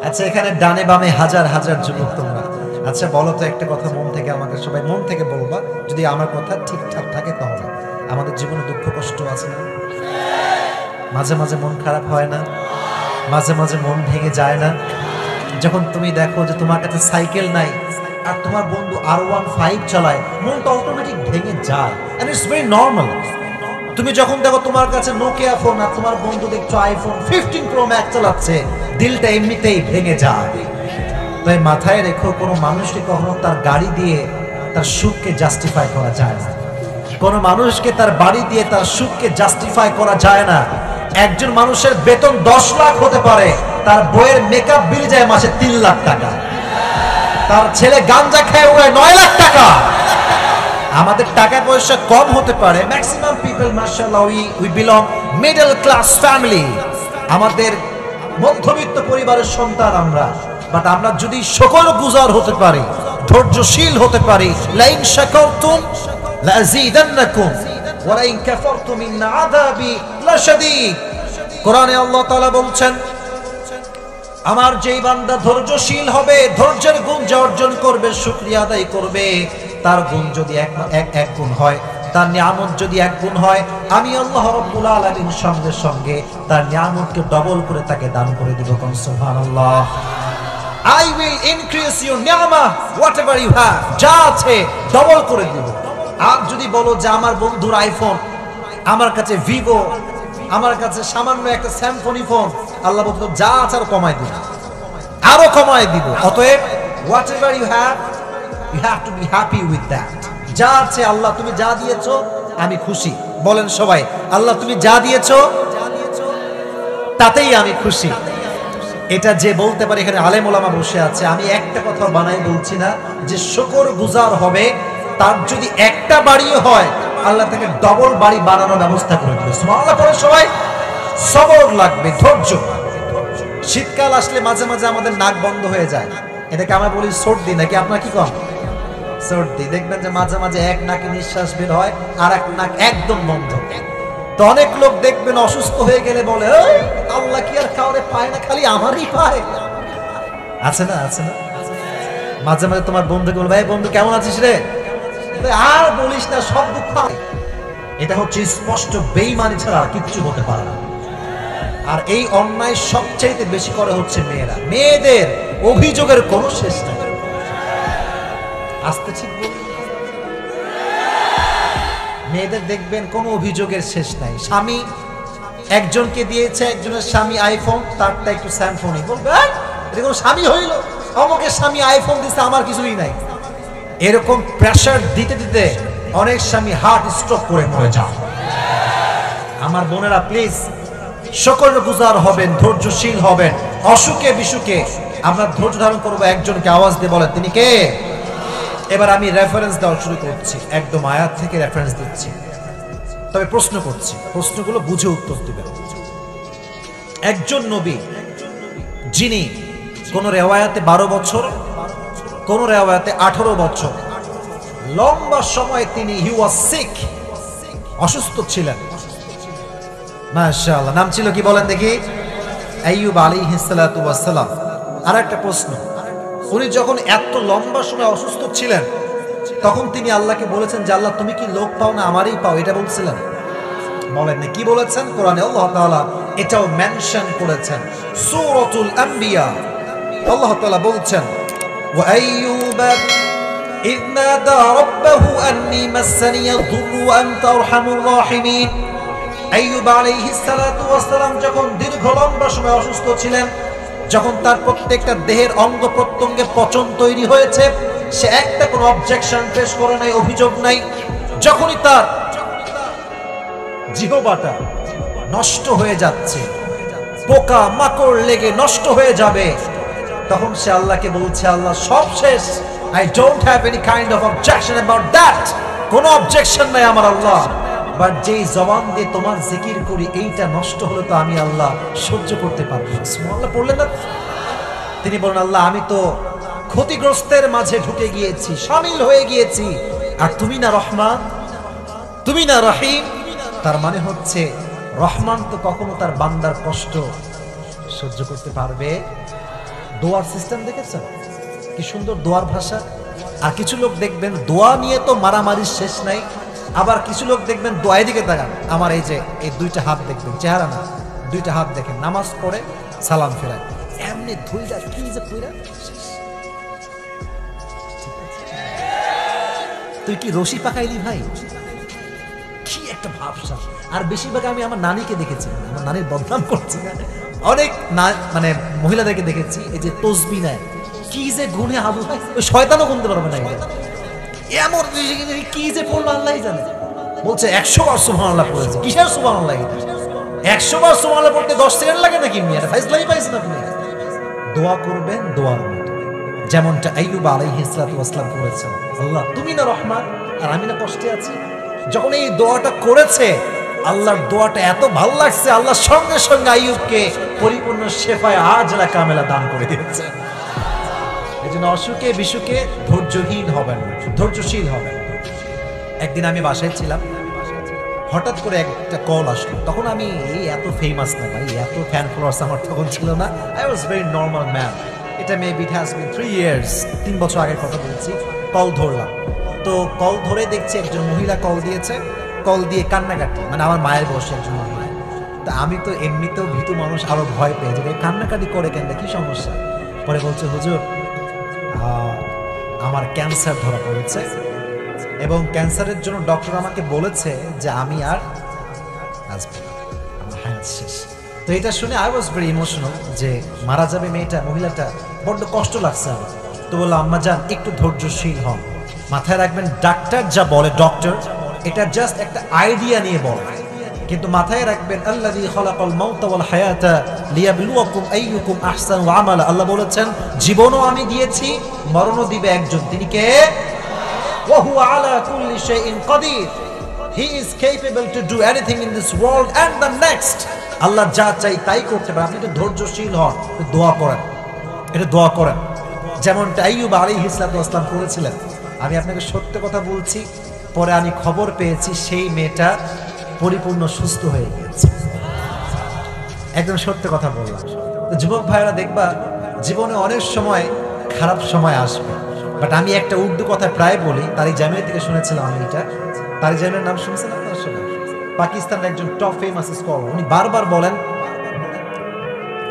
আচ্ছা, এখানে ডানে বামে হাজার হাজার যুবক তোমরা, আচ্ছা বলো তো একটা কথা মন থেকে, আমাকে সবাই মন থেকে বলবা, যদি আমার কথা ঠিকঠাক থাকে তাহলে। আমাদের জীবনে দুঃখ কষ্ট আছে না? মাঝে মাঝে মন খারাপ হয় না? মাঝে মাঝে মন ভেঙে যায় না? যখন তুমি দেখো যে তোমার কাছে সাইকেল নাই আর তোমার বন্ধু R15 চালায়, মনটা অটোমেটিক ভেঙে যায়, এন্ড ইটস ভেরি নরমাল। তুমি যখন দেখো তোমার কাছে নোকিয়া ফোন আর তোমার বন্ধু দেখছো আইফোন 15 প্রো ম্যাক্স চালাচ্ছে, দিলটা এমনিতেই ভেঙে যায়। তাই মাথায় রেখো, কোনো মানুষকে কখনো তার গাড়ি দিয়ে তার সুখকে জাস্টিফাই করা যায় না। কোনো মানুষকে তার বাড়ি দিয়ে তার সুখকে জাস্টিফাই করা যায় না। একজন মানুষের বেতন 10 লাখ হতে পারে, তার বইয়ের মেকআপ বিল যায় মাসে 3 লাখ টাকা, তার ছেলে গাঞ্জা খেয়ে উড়ায় 9 লাখ টাকা। আমাদের টাকা পয়সা কম হতে পারে, ম্যাক্সিমাম পিপল মাশাআল্লাহ we belong middle class family, আমাদের মধ্যবিত্ত পরিবারের সন্তান আমরা, বাট আমরা যদি শুকরগুজার হতে পারি, ধৈর্যশীল হতে পারি, লাইন শাকারতুম লাযীদান্নাকুম ওয়া লাইন কাফারতুম ইন আযাবি লাশাদীদ। কোরআনে আল্লাহ তাআলা বলছেন, আমার যেই বান্দা ধৈর্যশীল হবে, ধৈর্যের গুণ অর্জন করবে, শুকরিয়া আদায় করবে, তার গুণ যদি এক গুণ হয়, তার নিয়ামত যদি 1 গুণ হয়, আমি আল্লাহ রাব্বুল আলামিন সঙ্গে সঙ্গে তার নিয়ামতকে ডবল করে তাকে দান করে দিব। কোন সুবহানাল্লাহ। I will increase your নিয়ামা whatever you have, যা আছে ডবল করে দিব। আর যদি বলো যে আমার বন্ধুর আইফোন, আমার কাছে ভিভো, আমার কাছে সামান্য একটা স্যামসং ফোন, আল্লাহ বলতো যা আছে আরো কমাই দিব, আরো কমাই দিব। অতএব whatever you have to be happy with that। যা আছে আল্লাহ তুমি যা দিয়েছো আমি খুশি। বলেন সবাই, আল্লাহ তুমি যা দিয়েছো তাতেই আমি খুশি। এটা যে বলতে পারে, এখানে আলেম ওলামা বসে আছে, আমি একটা কথা বানাই বলছি না, যে শুকরগুজার হবে, তার যদি একটা বাড়িও হয় আল্লাহ তাকে ডবল বাড়ি বানানোর ব্যবস্থা করে দিবে। সুবহানাল্লাহ পড়ে সবাই। সবর লাগবে, ধৈর্য। শীতকাল আসলে মাঝে মাঝে আমাদের নাক বন্ধ হয়ে যায়, এটাকে আমরা বলি সর্দি, নাকি আপনার কি কম? সর্দি। দেখবেন যে মাঝে মাঝে এক নাকে নিঃশ্বাস বের হয় আর এক নাক একদম বন্ধ। তো অনেক লোক দেখবেন অসুস্থ হয়ে গেলে বলে, আল্লাহ কি আর কাউরে পায় না, খালি আমারই পায়। আছে না? আছে না? মাঝে মাঝে তোমার বন্ধুকে বলবে, বন্ধু কেমন আছিস রে? আর বলিস না, সব দুঃখ। এটা হচ্ছে স্পষ্ট বেঈমানি ছাড়া কিচ্ছু হতে পারে না। আর এই অন্যায় সবচেয়ে বেশি করে হচ্ছে মেয়েরা। মেয়েদের অভিযোগের কোনো শেষ নেই। আসতে ঠিক বলি, মেয়েদের দেখবেন কোনো অভিযোগের শেষ নাই। স্বামী একজনকে দিয়েছে, একজনের স্বামী আইফোন, তারটা একটু স্যামসংই, বলবে এরকম স্বামী হইল, অমুকের স্বামী আইফোন দিচ্ছে, আমার কিছুই নাই। এরকম প্রেসার দিতে দিতে অনেক স্বামী হার্ট স্ট্রোক করে মরে যান। আমার বোনেরা প্লিজ শুকরগুজার হবেন, ধৈর্যশীল হবেন। অসুখে বিসুখে আমরা ধৈর্য ধারণ করবো। একজনকে আওয়াজ দিয়ে বলেন তিনি কে? এবার আমি রেফারেন্স দেওয়া শুরু করছি, একদম আয়াত থেকে রেফারেন্স দিচ্ছি, তবে প্রশ্ন করছি, প্রশ্নগুলো বুঝে উত্তর দিবেন। একজন নবী যিনি কোন রেওয়ায়াতে 12 বছর, কোন রেওয়ায়াতে 18 বছর লম্বা সময় তিনি হি ওয়াজ সিক, অসুস্থ ছিলেন। মাশাআল্লাহ। নাম ছিল কি বলেন দেখি? আইয়ুব আলাইহিস সালাতু ওয়াস সালাম। আর একটা প্রশ্ন, উনি যখন এত লম্বা সময় অসুস্থ ছিলেন তখন তিনি আল্লাহকে বলেছেন যে আল্লাহ তুমি কি লোক পাও না আমারই পাও, এটা বলছিলেন? বলেন না, কি বলেছেন? কোরআনে আল্লাহ তাআলা এটাও মেনশন করেছেন। সূরাতুল আম্বিয়া আল্লাহ তাআলা বলছেন, ওয়া আইয়ুবা ইয নাদা রাব্বাহু আন্নী মাসসানিয়া যুররু ওয়া আনতা আরহামুর রাহিমিন। আইয়ুব আলাইহিস সালাতু ওয়াস সালাম যখন দীর্ঘ লম্বা সময় অসুস্থ ছিলেন, যখন তার প্রত্যেকটা দেহের অঙ্গ প্রত্যঙ্গে পচন তৈরি হয়েছে, সে একটা কোনো অবজেকশন পেশ করে নাই, অভিযোগ নাই। যখনই তার জিহ্বাটা নষ্ট হয়ে যাচ্ছে, পোকা মাকড় লেগে নষ্ট হয়ে যাবে, তখন সে আল্লাহকে বলছে, আল্লাহ সব শেষ, I don't have any kind of objection about that, কোনো অবজেকশন নাই আমার আল্লাহ, বাট যেই জবান দিয়ে তোমার জিকির করি এইটা নষ্ট হলে তো আমি আল্লাহ সহ্য করতে পারবো না। সুবহানাল্লাহ পড়লেন না? তিনি বলেন, আল্লাহ আমি তো ক্ষতিগ্রস্তের মাঝে ঢুকে গিয়েছি, শামিল হয়ে গিয়েছি, আর তুমি না রহমান, তুমি না রহিম। তার মানে হচ্ছে রহমান তো কখনো তার বান্দার কষ্ট সহ্য করতে পারবে দোয়ার সিস্টেম দেখেছেন কি সুন্দর দোয়ার ভাষা। আর কিছু লোক দেখবেন দোয়া নিয়ে তো মারামারির শেষ নাই, আবার কিছু লোক দেখবেন দোয়ার দিকে তাকান, আমার এই যে এই দুইটা হাত দেখবেন, চেহারা না, দুইটা হাত দেখেন, নামাজ পড়ে সালাম ফেরায়, এমনি ধুইরা কি যে কইরা। তুই কি রশি পাকাইলি ভাই, কি একটা ভাবসা। আর বেশিরভাগ আমি আমার নানিকে দেখেছি, আমার নানির বদনাম করছি না, অনেক মানে মহিলাদেরকে দেখেছি এই যে তসবি নেয়, কি যে গুনে আবু ভাই, ওই শয়তানও গুনতে পারবে না, এমন কি যে পড়লো আল্লাহই জানে। বলছে 100 বার সুবহানাল্লাহ পড়েছে, কিসের সুবহানাল্লাহ? 100 বার সুবহানাল্লাহ পড়তে 10 সেকেন্ড লাগে নাকি? মিয়া ফাইজলাই পাইছেন আপনি। দোয়া করবেন দোয়ার মতো, যেমনটা আইয়ুব আলাইহিস সালাতু ওয়াস সালাম করেছেন, আল্লাহ তুমি না রহমান আর আমি না কষ্টে আছি। যখন এই দোয়াটা করেছে, আল্লাহর দোয়াটা এত ভালো লাগছে, আল্লাহ সঙ্গে সঙ্গে আইয়ুবকে পরিপূর্ণ শেফায়ে আজলা কামেলা দান করে দিয়েছে। এই জন্য অসুখে বিসুখে ধৈর্যহীন হবেন, ধৈর্যশীল হবেন। একদিন আমি বাসায় ছিলাম, হঠাৎ করে একটা কল আসলো, তখন আমি এই এত ফেমাস না ভাই, এত ফ্যান ফলোয়ার্স আমার তখন ছিল না, I was very normal man. এটা maybe it has been 3 years, 3 বছর আগের কথা বলছি। কল ধরলাম, তো কল ধরে দেখছি একজন মহিলা কল দিয়েছে, কল দিয়ে কান্নাকাটি, মানে আমার মায়ের বয়সী একজন মহিলা। তা আমি তো এমনিতেও ভীতু মানুষ, আরো ভয় পেয়ে যে কান্নাকাটি করে কেন, কি সমস্যা? পরে বলছে হুজুর আমার ক্যান্সার ধরা পড়েছে এবং ক্যান্সারের জন্য ডক্টর আমাকে বলেছে যে আমি আর বাঁচবো না, আমার হায়াত শেষ। তো এটা শুনে আই ওয়াজ ভেরি ইমোশনাল, যে মারা যাবে মেয়েটা, মহিলাটা, বড্ড কষ্ট লাগছে আমার। তো বললাম আম্মা জান একটু ধৈর্যশীল হন, মাথায় রাখবেন ডাক্তার যা বলে, ডক্টর এটা জাস্ট একটা আইডিয়া নিয়ে বলে, কিন্তু মাথায় রাখবেন আল্লাযী খালাকাল মাউতা ওয়াল হায়াতা লিয়াবলুয়াকুম আইয়ুকুম আহসানু আমালা। আল্লাহ বলেছেন জীবনও আমি দিয়েছি, মরণও দিবে একজন, তিনি কে? ওয়া হুয়া আলা কুল্লি শাইইন কাদির, he is capable to do anything in this world and the next. আল্লাহ যা চাই তাই করতে পারে। আপনি একটু ধৈর্যশীল হন, দোয়া করেন, এটা দোয়া করেন, যেমনটা আইয়ুব আলাইহিস সালাতু ওয়াস সালাম করেছিলেন। আমি আপনাকে সত্য কথা বলছি, পরে আমি খবর পেয়েছি সেই মেয়েটা পরিপূর্ণ সুস্থ হয়ে গেছে। একদম সত্য কথা বললাম। তো যুবক ভাইরা দেখবা জীবনে অনেক সময় খারাপ সময় আসবে, বাট আমি একটা উর্দু কথা প্রায় বলি, তারিক জামিয়া থেকে শুনেছিলাম আমি এটা। তারিক জামিয়ার নাম শুনছেন আপনারা সবাই? পাকিস্তানের একজন টপ ফেমাস স্কলার, উনি বারবার বলেন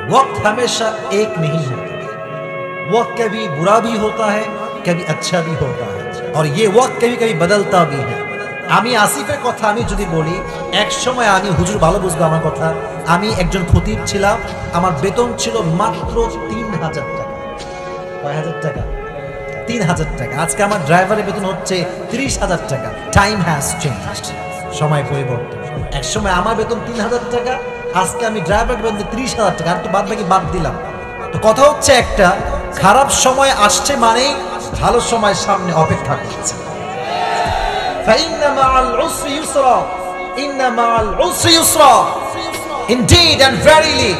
वक्त हमेशा एक नहीं है, वक्त कभी बुरा भी होता है, कभी अच्छा भी होता है, और ये वक्त कभी कभी बदलता भी है। আমি আসিফের কথা আমি যদি বলি, এক সময় আমি, হুজুর ভালো বুঝবো আমার কথা, আমি একজন খতিব ছিলাম, আমার বেতন ছিল মাত্র 3000 টাকা। কয় হাজার টাকা? 3000 টাকা। আজকে আমার ড্রাইভারের বেতন হচ্ছে 30,000 টাকা। টাইম হ্যাজ চেঞ্জড, সময় পরিবর্তন। এক সময় আমার বেতন 3000 টাকা, আজকে আমি ড্রাইভারের বেতন 30,000 টাকা, আর তো বাদ বাকি বাদ দিলাম। তো কথা হচ্ছে একটা, খারাপ সময় আসছে মানেই ভালো সময় সামনে অপেক্ষা করছে। فإن مع العسر يسرا إن مع العسر يسرا. Indeed and verily,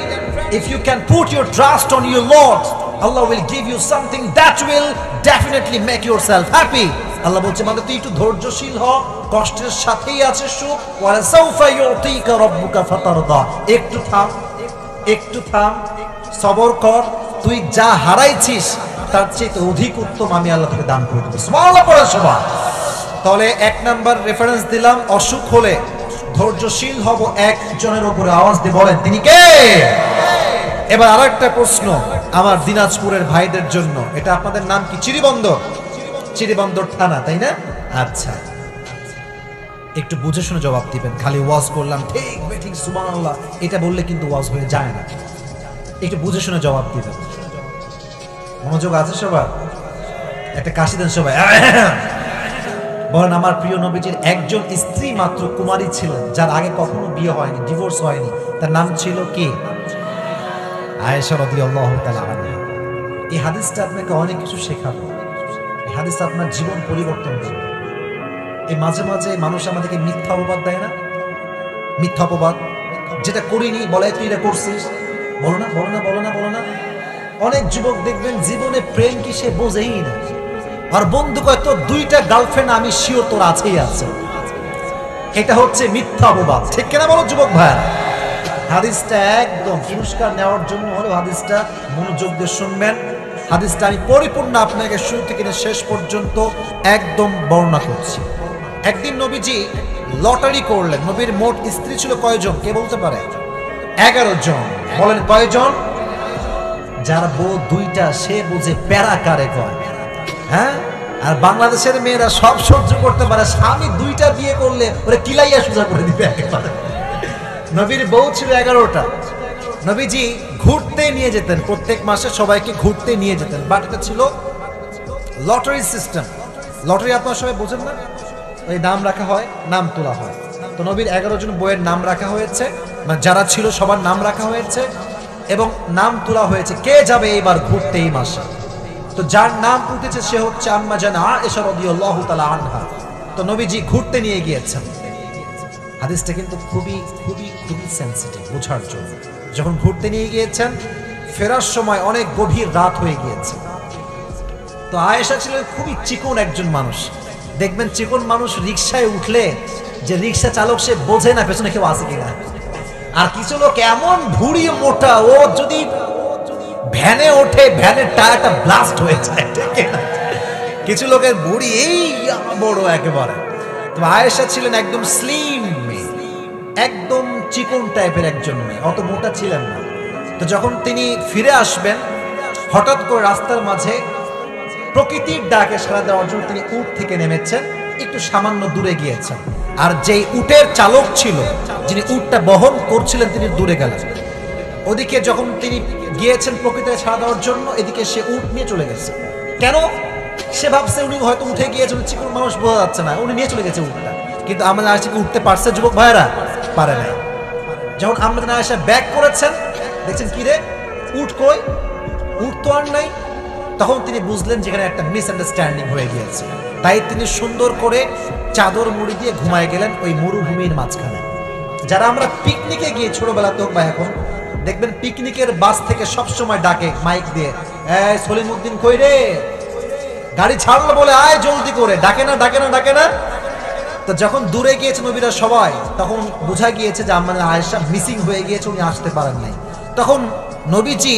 if you can put your trust on your Lord, Allah will give you something that will definitely make yourself happy. আল্লাহ বলছে মানে তুই একটু ধৈর্যশীল হ, কষ্টের সাথেই আছে সুখ। ওয়ালা সাউফা ইউতিকা রাব্বুকা ফাতারদা। একটু থাম, একটু থাম, সবর কর, তুই যা হারাইছিস তার চেয়ে অধিক উত্তম আমি আল্লাহ তোকে দান করে দেব। সুবহানাল্লাহ পড়ে সবাই। তাহলে 1 নাম্বার রেফারেন্স দিলাম, অসুখ হলে ধৈর্যশীল হব একজনের উপরে, আওয়াজ দিয়ে বলেন তিনি কে? এবার আরেকটা প্রশ্ন আমার দিনাজপুরের ভাইদের জন্য, এটা আপনাদের নাম কি? চিরিবন্দর, চিরিবন্দর থানা, তাই না? আচ্ছা, একটু বুঝে শুনে জবাব দিবেন। খালি ওয়াজ করলাম ঠিক ঠিক সুবহানাল্লাহ এটা বললে কিন্তু ওয়াজ হয়ে যায় না, একটু বুঝে শুনে জবাব দিবেন। মনোযোগ আছে সবার? একটা কাশি দেন সবাই। বলেন আমার প্রিয় নবীজির একজন স্ত্রী মাত্র কুমারী ছিলেন, যার আগে কখনো বিয়ে হয়নি, ডিভোর্স হয়নি, তার নাম ছিল কি? আয়েশা রাদিয়াল্লাহু তাআলা আনহা। এই হাদিসটা আপনাকে অনেক কিছু শেখাবে, এই হাদিসটা আপনার জীবন পরিবর্তন করবে। এই মাঝে মাঝে মানুষ আমাদেরকে মিথ্যা অপবাদ দেয় না? মিথ্যা অপবাদ, যেটা করিনি বলে তুই এটা করছিস, বলো না বলো না বলো না বলো না। অনেক যুবক দেখবেন জীবনে প্রেম কি সে বোঝেই না, আর বন্ধু কয় তোর 2টা গার্লফ্রেন্ড, আমি শিওর তোর আছেই আছে। এটা হচ্ছে মিথ্যা অপবাদ, ঠিক কিনা বলো যুবক ভাই? হাদিসটা একদম পুরস্কার নেওয়ার জন্য হলো হাদিসটা মনোযোগ দিয়ে শুনবেন। হাদিসটা আমি পরিপূর্ণ আপনাকে শুরু থেকে শেষ পর্যন্ত একদম বর্ণনা করছি। একদিন নবীজি লটারি করলেন। নবীর মোট স্ত্রী ছিল কয়জন কে বলতে পারে? 11 জন। বলেন কয়জন? যার বউ দুইটা সে বুঝে প্যারা কারে কয়, হ্যাঁ? আর বাংলাদেশের মেয়েরা সব সহ্য করতে পারে, স্বামী দুইটা বিয়ে করলে ওরে কিলাইয়া সোজা করে দিবে একেবারে। নবীর বউ ছিল 11টা। নবীজি ঘুরতে নিয়ে যেতেন, প্রত্যেক মাসে সবাইকে ঘুরতে নিয়ে যেতেন। বাট এটা ছিল লটারি সিস্টেম। লটারি আপনারা সবাই বোঝেন না? ওই নাম রাখা হয়, নাম তোলা হয়। তো নবীর 11 জন বইয়ের নাম রাখা হয়েছে, মানে যারা ছিল সবার নাম রাখা হয়েছে এবং নাম তোলা হয়েছে কে যাবে এইবার ঘুরতে এই মাসে। তো যার নাম উঠেছে সে হচ্ছে আম্মা জান আয়েশা রাদিয়াল্লাহু তাআলা আনহা। তো নবীজি ঘুরতে নিয়ে গিয়েছেন। হাদিসটা কিন্তু খুবই খুবই খুবই সেনসিটিভ বোঝার জন্য। যখন ঘুরতে নিয়ে গিয়েছেন, ফেরার সময় অনেক গভীর রাত হয়ে গিয়েছে। তো আয়েশা ছিলেন খুবই চিকন একজন মানুষ। দেখবেন চিকন মানুষ রিকশায় উঠলে যে রিকশা চালক সে বোঝে না পেছনে কেউ আছে কিনা। আর কিছু লোক এমন ভুড়ি মোটা, ও যদি ভ্যানে ওঠে ভ্যানের টায়ারটা ব্লাস্ট হয়ে যায়। কিছু লোকের ভুড়ি এই বড় একেবারে। তো আয়েশা ছিলেন একদম স্লিম মেয়ে, একদম চিকন টাইপের একজন মেয়ে, অত মোটা ছিলেন না। তো যখন তিনি ফিরে আসবেন, হঠাৎ করে রাস্তার মাঝে প্রকৃতির ডাকে সাড়া দেওয়ার জন্য তিনি উট থেকে নেমেছেন, একটু সামান্য দূরে গিয়েছেন। আর যেই উটের চালক ছিল, যিনি উটটা বহন করছিলেন, তিনি দূরে গেলেন। ওদিকে যখন তিনি গিয়েছেন প্রকৃতিতে সাড়া দেওয়ার জন্য, এদিকে সে উট নিয়ে চলে গেছে। কেন? সে ভাবছে উনি হয়তো উঠে গিয়েছেন, চিকন মানুষ বোঝা যাচ্ছে না, উনি নিয়ে চলে গেছে উটটা। কিন্তু আমাদের আয়েশা কি উঠতে পারছে যুবক ভাইয়েরা? পারে নাই। যখন আমাদের আয়েশা ব্যাক করেছেন, দেখছেন কি রে উট কই, উট তো আর নাই। তখন তিনি বুঝলেন যেখানে একটা মিসআন্ডারস্ট্যান্ডিং হয়ে গিয়েছে। তাই তিনি সুন্দর করে চাদর মুড়ি দিয়ে ঘুমায় গেলেন ওই মরুভূমির মাঝখানে। যারা আমরা পিকনিকে গিয়ে ছোটবেলাতে হোক বা এখন দেখবেন পিকনিকের বাস থেকে সবসময় ডাকে মাইক দিয়ে, এই সলিমউদ্দিন কই রে, গাড়ি ছাড়লো বলে আয় জলদি করে, ডাকে না ডাকে না ডাকে না। তো যখন দূরে গিয়েছে নবীরা সবাই, তখন বোঝা গিয়েছে যে আম্মা আয়েশা মিসিং হয়ে গিয়েছে, উনি আসতে পারেন নাই। তখন নবীজি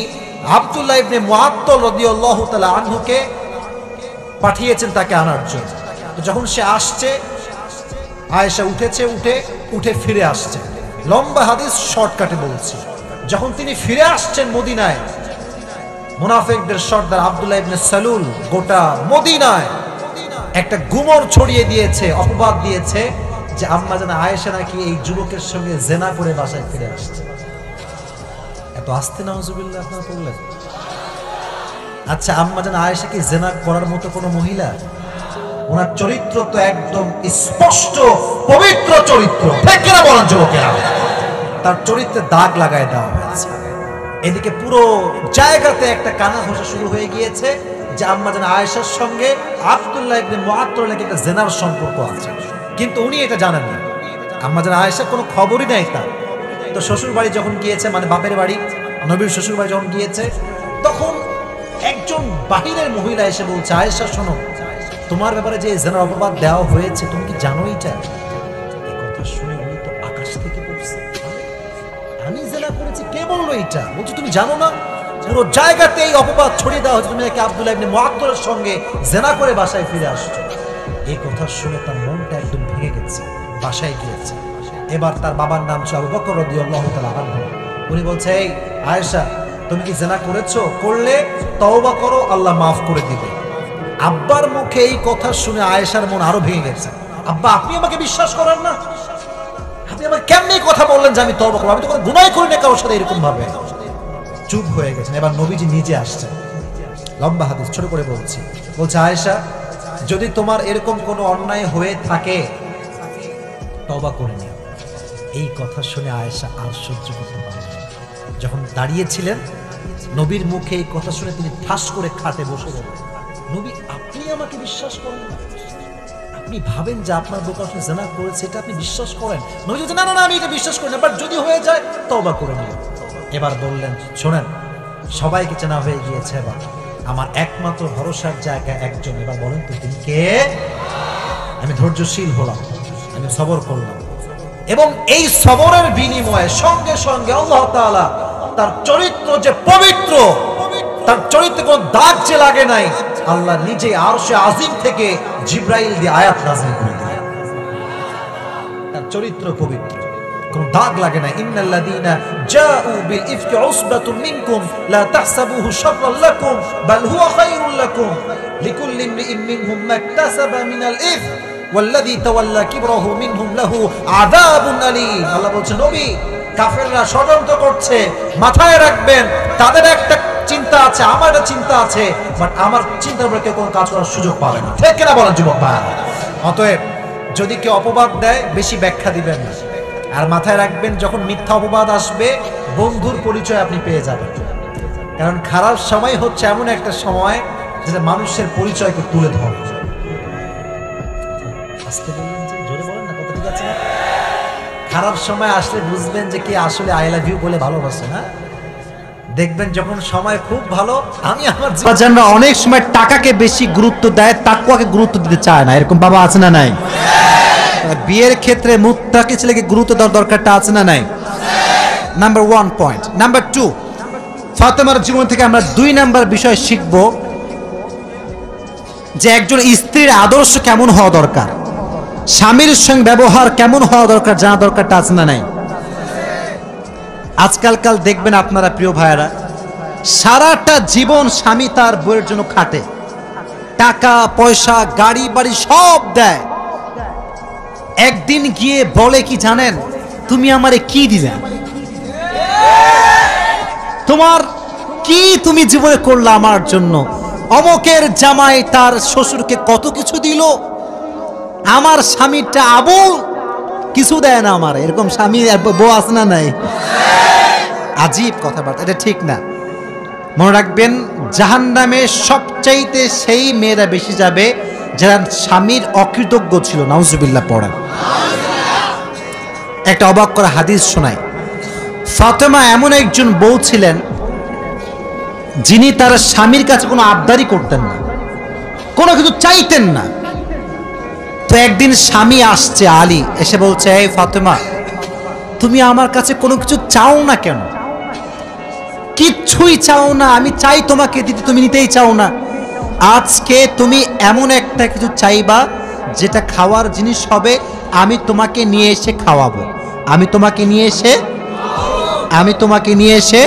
আব্দুল্লাহ ইবনে মুআত্তাল রাদিয়াল্লাহু তাআলা আনহুকে পাঠিয়েছেন তাকে আনার জন্য। তো যখন সে আসছে, আয়েশা উঠেছে, উঠে ফিরে আসছে। লম্বা হাদিস শর্টকাটে বলছি। যখন তিনি ফিরে আসছেন মদিনায়, মুনাফিকদের সর্দার আব্দুল্লাহ ইবনে সালুল গোটা মদিনায় একটা গুমর ছড়িয়ে দিয়েছে, অপবাদ দিয়েছে যে আম্মা জান আয়েশা নাকি এই যুবকের সঙ্গে জেনা করে বাসায় ফিরে আসছে। এত আস্তে নাউজুবিল্লাহ আপনারা বললেন। আচ্ছা, আম্মা জান আয়েশা কি জেনা করার মতো কোনো মহিলা? ওনার চরিত্র তো একদম স্পষ্ট পবিত্র চরিত্র, ঠিক কিনা বলেন যুবকেরা? তার চরিত্রে দাগ লাগায় দেওয়া হয়েছে। এদিকে পুরো জায়গাতে একটা কানা ঘষা শুরু হয়ে গিয়েছে যে আম্মা জান আয়েশার সঙ্গে আব্দুল্লাহ ইবনে মুআত্তাল নাকি একটা জেনার সম্পর্ক আছে। কিন্তু উনি এটা জানেন না, আম্মা জান আয়েশার কোনো খবরই নাই তার। তো শ্বশুর বাড়ি যখন গিয়েছে, মানে বাপের বাড়ি, নবীর শ্বশুর বাড়ি যখন গিয়েছে, তখন একজন বাহিরের মহিলা এসে বলছে, আয়েশা শোনো, তোমার ব্যাপারে যে জেনার অপবাদ দেওয়া হয়েছে তুমি কি জানো এটা? এই কথা শুনে উনি তো আকাশ থেকে পড়ছে, আমি জেনা করেছি, কে বললো এটা? বলছে তুমি জানো না, পুরো জায়গাতে এই অপবাদ ছড়িয়ে দেওয়া হচ্ছে, তুমি নাকি আব্দুল্লাহ ইবনে মুআত্তালের সঙ্গে জেনা করে বাসায় ফিরে আসছো। এই কথা শুনে তার মনটা একদম ভেঙে গেছে। বাসায় গিয়েছে, এবার তার বাবার নাম ছিল আবু বকর রাদিয়াল্লাহু তাআলা আনহু। উনি বলছে, এই আয়েশা, তুমি কি জেনা করেছো? করলে তওবা করো, আল্লাহ মাফ করে দিবে। আব্বার মুখে এই কথা শুনে আয়েশার মন আরো ভেঙে গেছে। আব্বা, আপনি আমাকে বিশ্বাস করেন না? আপনি আমাকে কেমনে কথা বললেন যে আমি তওবা করব? আমি তো কোনো গুনাহ করি না কারোর সাথে এরকম ভাবে। চুপ হয়ে গেছেন। এবার নবীজি নিজে আসছেন। লম্বা হাদিস, ছোট করে বলছি। বলছে, আয়েশা, যদি তোমার এরকম কোনো অন্যায় হয়ে থাকে তওবা করে নিও। এই কথা শুনে আয়েশা আর সহ্য করতে পারলেন না। যখন দাঁড়িয়েছিলেন, নবীর মুখে এই কথা শুনে তিনি ঠাস করে খাটে বসে গেলেন। নবী, আপনি আমাকে বিশ্বাস করেন না? আপনি ভাবেন যে আপনার বউ কারোর সাথে জিনা করেছে, এটা আপনি বিশ্বাস করেন? নবী বলছেন, না না না, আমি এটা বিশ্বাস করি না, বাট যদি হয়ে যায় তওবা করে নিও। এবার বললেন, শোনেন, সবাইকে চেনা হয়ে গিয়েছে, এবার আমার একমাত্র ভরসার জায়গা একজন। এবার বলেন তো তিনি কে? আমি ধৈর্যশীল হলাম, আমি সবর করলাম। এবং এই সবরের বিনিময়ে সঙ্গে সঙ্গে আল্লাহ তাআলা তার চরিত্র যে পবিত্র, তার চরিত্রে কোনো দাগ যে লাগে নাই, আল্লাহ নিজে আরশে আজিম থেকে জিব্রাইল দিয়ে আয়াত নাযিল করে দিলেন। তার চরিত্র পবিত্র, কোন দাগ লাগে না। ইন্নাল্লাযীনা জাউ বিল ইফকি উসবাতুম মিনকুম লা তাহসাবুহু শাররান লাকুম বাল হুয়া খায়রুল লাকুম লিকুল্লি ইমরিইন মিনহুম মাকতাসাবা মিনাল ইফ ওয়াল্লাযী তাওয়াল্লা কিবরাহু মিনহুম লাহু আযাবুন আলীম। আল্লাহ বলছেন, নবী, কাফেররা ষড়যন্ত্র করছে, মাথায় রাখবেন তাদের একটা চিন্তা আছে, আমার একটা চিন্তা আছে, বাট আমার চিন্তার উপরে কেউ কোনো কাজ করার সুযোগ পাবে না। ঠিক কিনা বলেন যুবক ভাই? অতএব যদি কেউ অপবাদ দেয় বেশি ব্যাখ্যা দিবেন না, আর মাথায় রাখবেন যখন মিথ্যা অপবাদ আসবে বন্ধুর পরিচয় আপনি পেয়ে যাবেন। কারণ খারাপ সময় হচ্ছে এমন একটা সময় যেটা মানুষের পরিচয়কে তুলে ধরে। আস্তে বললেন যে, জোরে বলেন না, কথা ঠিক আছে না? খারাপ সময় আসলে বুঝবেন যে কে আসলে আই লাভ ইউ বলে ভালোবাসে না। দেখবেন যখন সময় খুব ভালো, আমি আমার বাজানরা অনেক সময় টাকাকে বেশি গুরুত্ব দেয়, তাকওয়াকে গুরুত্ব দিতে চায় না। এরকম বাবা আছে না নাই? বিয়ের ক্ষেত্রে মুত্তাকি ছেলেকে গুরুত্ব দেওয়ার দরকারটা আছে না নাই? Number 1 point. নাম্বার 2, ফাতেমার জীবন থেকে আমরা 2 নাম্বার বিষয় শিখব যে একজন স্ত্রীর আদর্শ কেমন হওয়া দরকার, স্বামীর সঙ্গে ব্যবহার কেমন হওয়া দরকার, জানা দরকারটা আছে না নাই? আজকালকাল দেখবেন আপনারা প্রিয় ভাইয়েরা, সারাটা জীবন স্বামী তার বউয়ের জন্য খাটে, টাকা পয়সা গাড়ি বাড়ি সব দেয়। একদিন গিয়ে বলে কি জানেন, তুমি আমারে কি দিলে, তোমার কি তুমি জীবনে করলা আমার জন্য? অমকের জামাই তার শ্বশুরকে কত কিছু দিল, আমার স্বামীটা আবুল কিছু দেয় না আমার। এরকম স্বামী বউ আছে না নাই? আজীব কথাবার্তা, এটা ঠিক না। মনে রাখবেন, জাহান্নামে সবচাইতে সেই মেয়েরা বেশি যাবে যারা স্বামীর অকৃতজ্ঞ ছিল। নাউজুবিল্লাহ পড়েন। একটা অবাক করা হাদিস শোনায়। ফাতেমা এমন একজন বউ ছিলেন যিনি তার স্বামীর কাছে কোনো আবদারি করতেন না, কোনো কিছু চাইতেন না। তো একদিন স্বামী আসছে, আলী এসে বলছে, এই ফাতেমা, তুমি আমার কাছে কোনো কিছু চাও না কেন? কিচ্ছুই চাও না, আমি চাই তোমাকে দিতে, তুমি নিতেই চাও না। আজকে তুমি এমন একটা কিছু চাইবা যেটা খাওয়ার জিনিস হবে, আমি তোমাকে নিয়ে এসে খাওয়াবো, আমি তোমাকে নিয়ে এসে।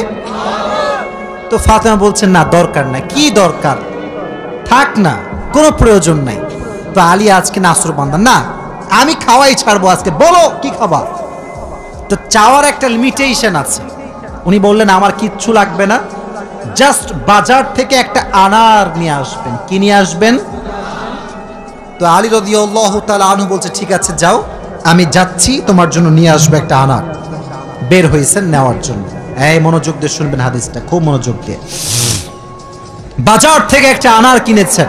তো ফাতেমা বলছেন, না দরকার নাই। কি দরকার? থাক না, কোনো প্রয়োজন নাই। তো আলী আজকে নাসরবান্দা, না আমি খাওয়াই ছাড়বো আজকে, বলো কি খাবা। তো চাওয়ার একটা লিমিটেশন আছে। উনি বললেন, আমার কিচ্ছু লাগবে না, জাস্ট বাজার থেকে একটা আনার নিয়ে আসবেন। কি নিয়ে আসবেন? তো আলী রাদিয়াল্লাহু তাআলা আনহু বলছে, ঠিক আছে যাও, আমি যাচ্ছি, তোমার জন্য নিয়ে আসবো একটা আনার। বের হয়েছেন নেওয়ার জন্য। এই মনোযোগ দিয়ে শুনবেন হাদিসটা, খুব মনোযোগ দিয়ে। বাজার থেকে একটা আনার কিনেছেন,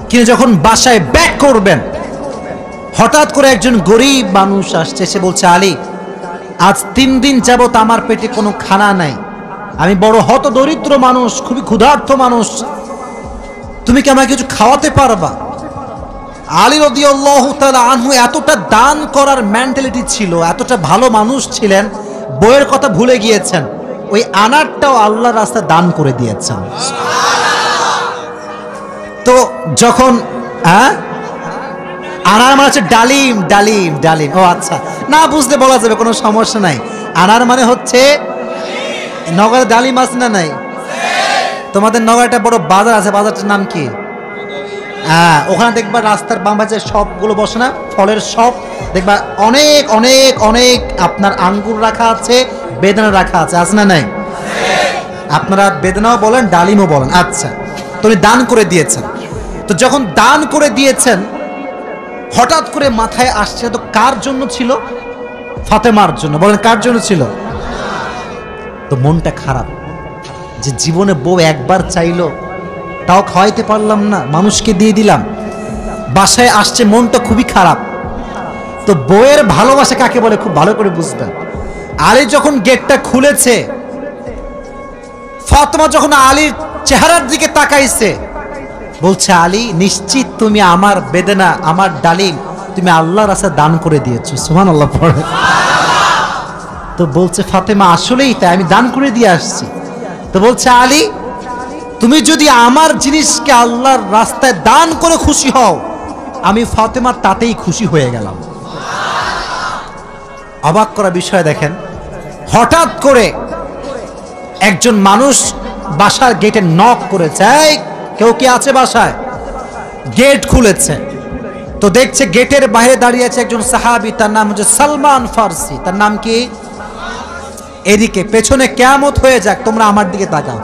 কিনে যখন বাসায় ব্যাক করবেন, হঠাৎ করে একজন গরিব মানুষ আসছে, সে বলছে, আলী, আজ 3 দিন যাবত আমার পেটে কোনো খানা নাই, আমি বড় হত দরিদ্র মানুষ, খুবই ক্ষুধার্ত মানুষ, তুমি কি আমাকে কিছু খাওয়াতে পারবা? আলী রাদিয়াল্লাহু তাআলা আনহু এতটা দান করার মেন্টালিটি ছিল, এতটা ভালো মানুষ ছিলেন, বইয়ের কথা ভুলে গিয়েছেন, ওই আনারটাও আল্লাহর রাস্তায় দান করে দিয়েছেন। তো যখন আনার মানে হচ্ছে ডালিম, ডালিম, ডালিম। ও আচ্ছা, না বুঝতে বলা যাবে, কোনো সমস্যা নাই। আনার মানে হচ্ছে, নগরে ডালিম আছে না নাই? তোমাদের নগরে একটা বড় বাজার আছে, বাজারটার নাম কি? ওখানে দেখবা রাস্তার বাম পাশে সবগুলো বসে না, ফলের সব দেখবা, অনেক অনেক অনেক আপনার আঙ্গুর রাখা আছে, বেদানা রাখা আছে, আছে না নাই? আপনারা বেদানাও বলেন, ডালিমও বলেন। আচ্ছা, তো উনি দান করে দিয়েছেন। তো যখন দান করে দিয়েছেন, হঠাৎ করে মাথায় আসছে, তো কার জন্য ছিল? ফাতেমার জন্য। বলেন, কার জন্য ছিল? তো মনটা খারাপ যে জীবনে বউ একবার চাইলো, তাও খাওয়াইতে পারলাম না, মানুষকে দিয়ে দিলাম। বাসায় আসছে, মনটা খুবই খারাপ। তো বউয়ের ভালোবাসা কাকে বলে খুব ভালো করে বুঝবেন। আলী যখন গেটটা খুলেছে, ফাতেমা যখন আলীর চেহারার দিকে তাকাইছে, বলছে, আলী, নিশ্চিত তুমি আমার বেদনা, আমার ডালিম তুমি আল্লাহর রাস্তায় দান করে দিয়েছো, সুবহানাল্লাহ পড়ে। তো বলছে ফাতেমা আসলেই তাই, আমি দান করে দিয়ে আসছি। তো বলছে আলী, তুমি যদি আমার জিনিসকে আল্লাহর রাস্তায় দান করে খুশি হও, আমি ফাতেমা তাতেই খুশি হয়ে গেলাম। অবাক করা বিষয় দেখেন, হঠাৎ করে একজন মানুষ বাসার গেটে নক করেছে, এই কেউ কি আছে বাসায়? গেট খুলেছে তো দেখছে গেটের বাইরে দাঁড়িয়ে আছে একজন সাহাবী, তার নাম হচ্ছে সালমান ফারসি। তার নাম কি? এদিকে পেছনে কিয়ামত হয়ে যাক, তোমরা আমার দিকে তাকাও।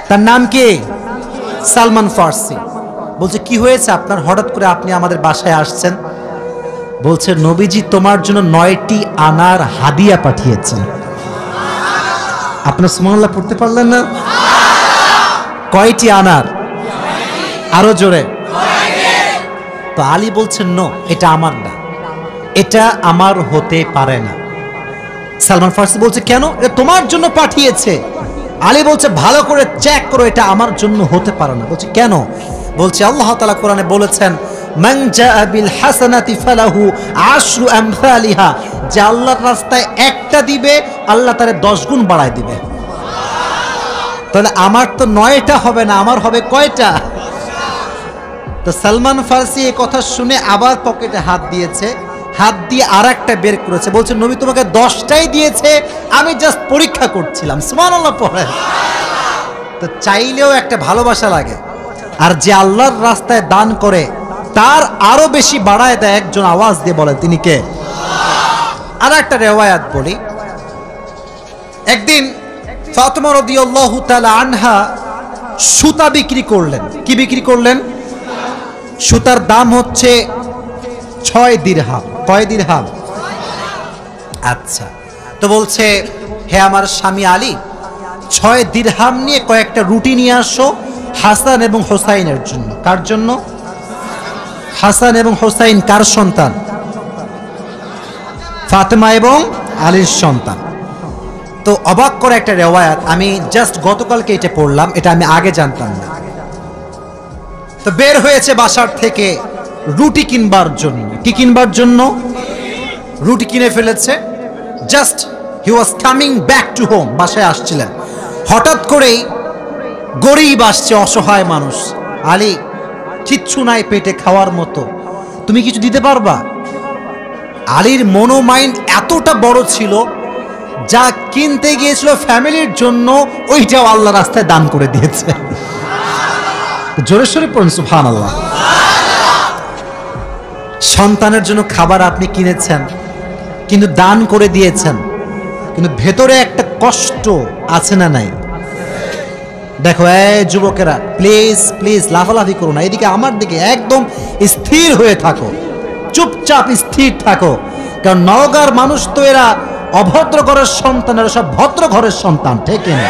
তার নাম কি? সালমান ফারসি। বলছে কি হয়েছে আপনার, হঠাৎ করে আপনি আমাদের বাসায় আসছেন? বলছে নবীজি তোমার জন্য 9টি আনার হাদিয়া পাঠিয়েছেন। আপনার সুবহানাল্লাহ পড়তে পারলেন না? কয়টি আনার? আরো জোরে। তো আলী বলছেন নো, এটা আমার না, এটা আমার হতে পারে না। সালমান ফারসি বলছে কেন? এটা তোমার জন্য পাঠিয়েছে। আলী বলছে ভালো করে চেক করো, এটা আমার জন্য হতে পারে না। বলছে কেন? বলছে আল্লাহ তাআলা কোরআনে বলেছেন মান জাআ বিল হাসানাতি ফালাহু আশরু আমসালিহা, যে আল্লাহর রাস্তায় একটা দিবে আল্লাহ তারে 10 গুণ বাড়ায় দিবে। তাহলে আমার তো 9টা হবে না, আমার হবে কয়টা? তো সালমান ফারসি এই কথা শুনে আবার পকেটে হাত দিয়েছে, হাত দিয়ে আরেকটা বের করেছে, বলছে নবী তোমাকে 10টাই দিয়েছে, আমি জাস্ট পরীক্ষা করছিলাম। সুবহানাল্লাহ পড়ে। তো চাইলেও একটা ভালোবাসা লাগে, আর যে আল্লাহর রাস্তায় দান করে তার আরো বেশি বাড়ায় দেয়। একজন আওয়াজ দিয়ে বলে তিনি কে? আর একটা রিওয়ায়াত বলি, একদিন ফাতেমা রাদিয়াল্লাহু তাআলা আনহা সুতা বিক্রি করলেন। কি বিক্রি করলেন? সুতার দাম হচ্ছে 6 দিরহাম। কয় দিরহাম? আচ্ছা। তো বলছে হে আমার স্বামী আলী, 6 দিরহাম নিয়ে কয়েকটা রুটি নিয়ে আসো হাসান এবং হোসাইনের জন্য। কার জন্য? হাসান এবং হোসাইন কার সন্তান? ফাতেমা এবং আলীর সন্তান। তো অবাক করে একটা রিওয়ায়াত, আমি জাস্ট গতকালকে এটা পড়লাম, এটা আমি আগে জানতাম না। তো বের হয়েছে বাসার থেকে রুটি কিনবার জন্য। কি কিনবার জন্য? রুটি কিনে ফেলেছে। Just he was coming back to home, বাসায় আসছিলেন। হঠাৎ করেই গরিব আসছে, অসহায় মানুষ। আলী, কিচ্ছু নাই পেটে খাওয়ার মতো, তুমি কিছু দিতে পারবা? আলীর মনোমাইন্ড এতটা বড় ছিল, যা কিনতে গিয়েছিল ফ্যামিলির জন্য ওইটাও আল্লাহ রাস্তায় দান করে দিয়েছে। জোরে সোরে পড়ুন সুবহানাল্লাহ। সন্তানের জন্য খাবার আপনি কিনেছেন, কিন্তু দান করে দিয়েছেন, কিন্তু ভেতরে একটা কষ্ট আছে না নাই? দেখো এই যুবকেরা, প্লিজ প্লিজ লাফালাফি করো না, এদিকে আমার দিকে একদম স্থির হয়ে থাকো, চুপচাপ স্থির থাকো। কারণ নওগাঁর মানুষ তো এরা অভদ্র ঘরের সন্তান, এরা সব ভদ্র ঘরের সন্তান, ঠিক না?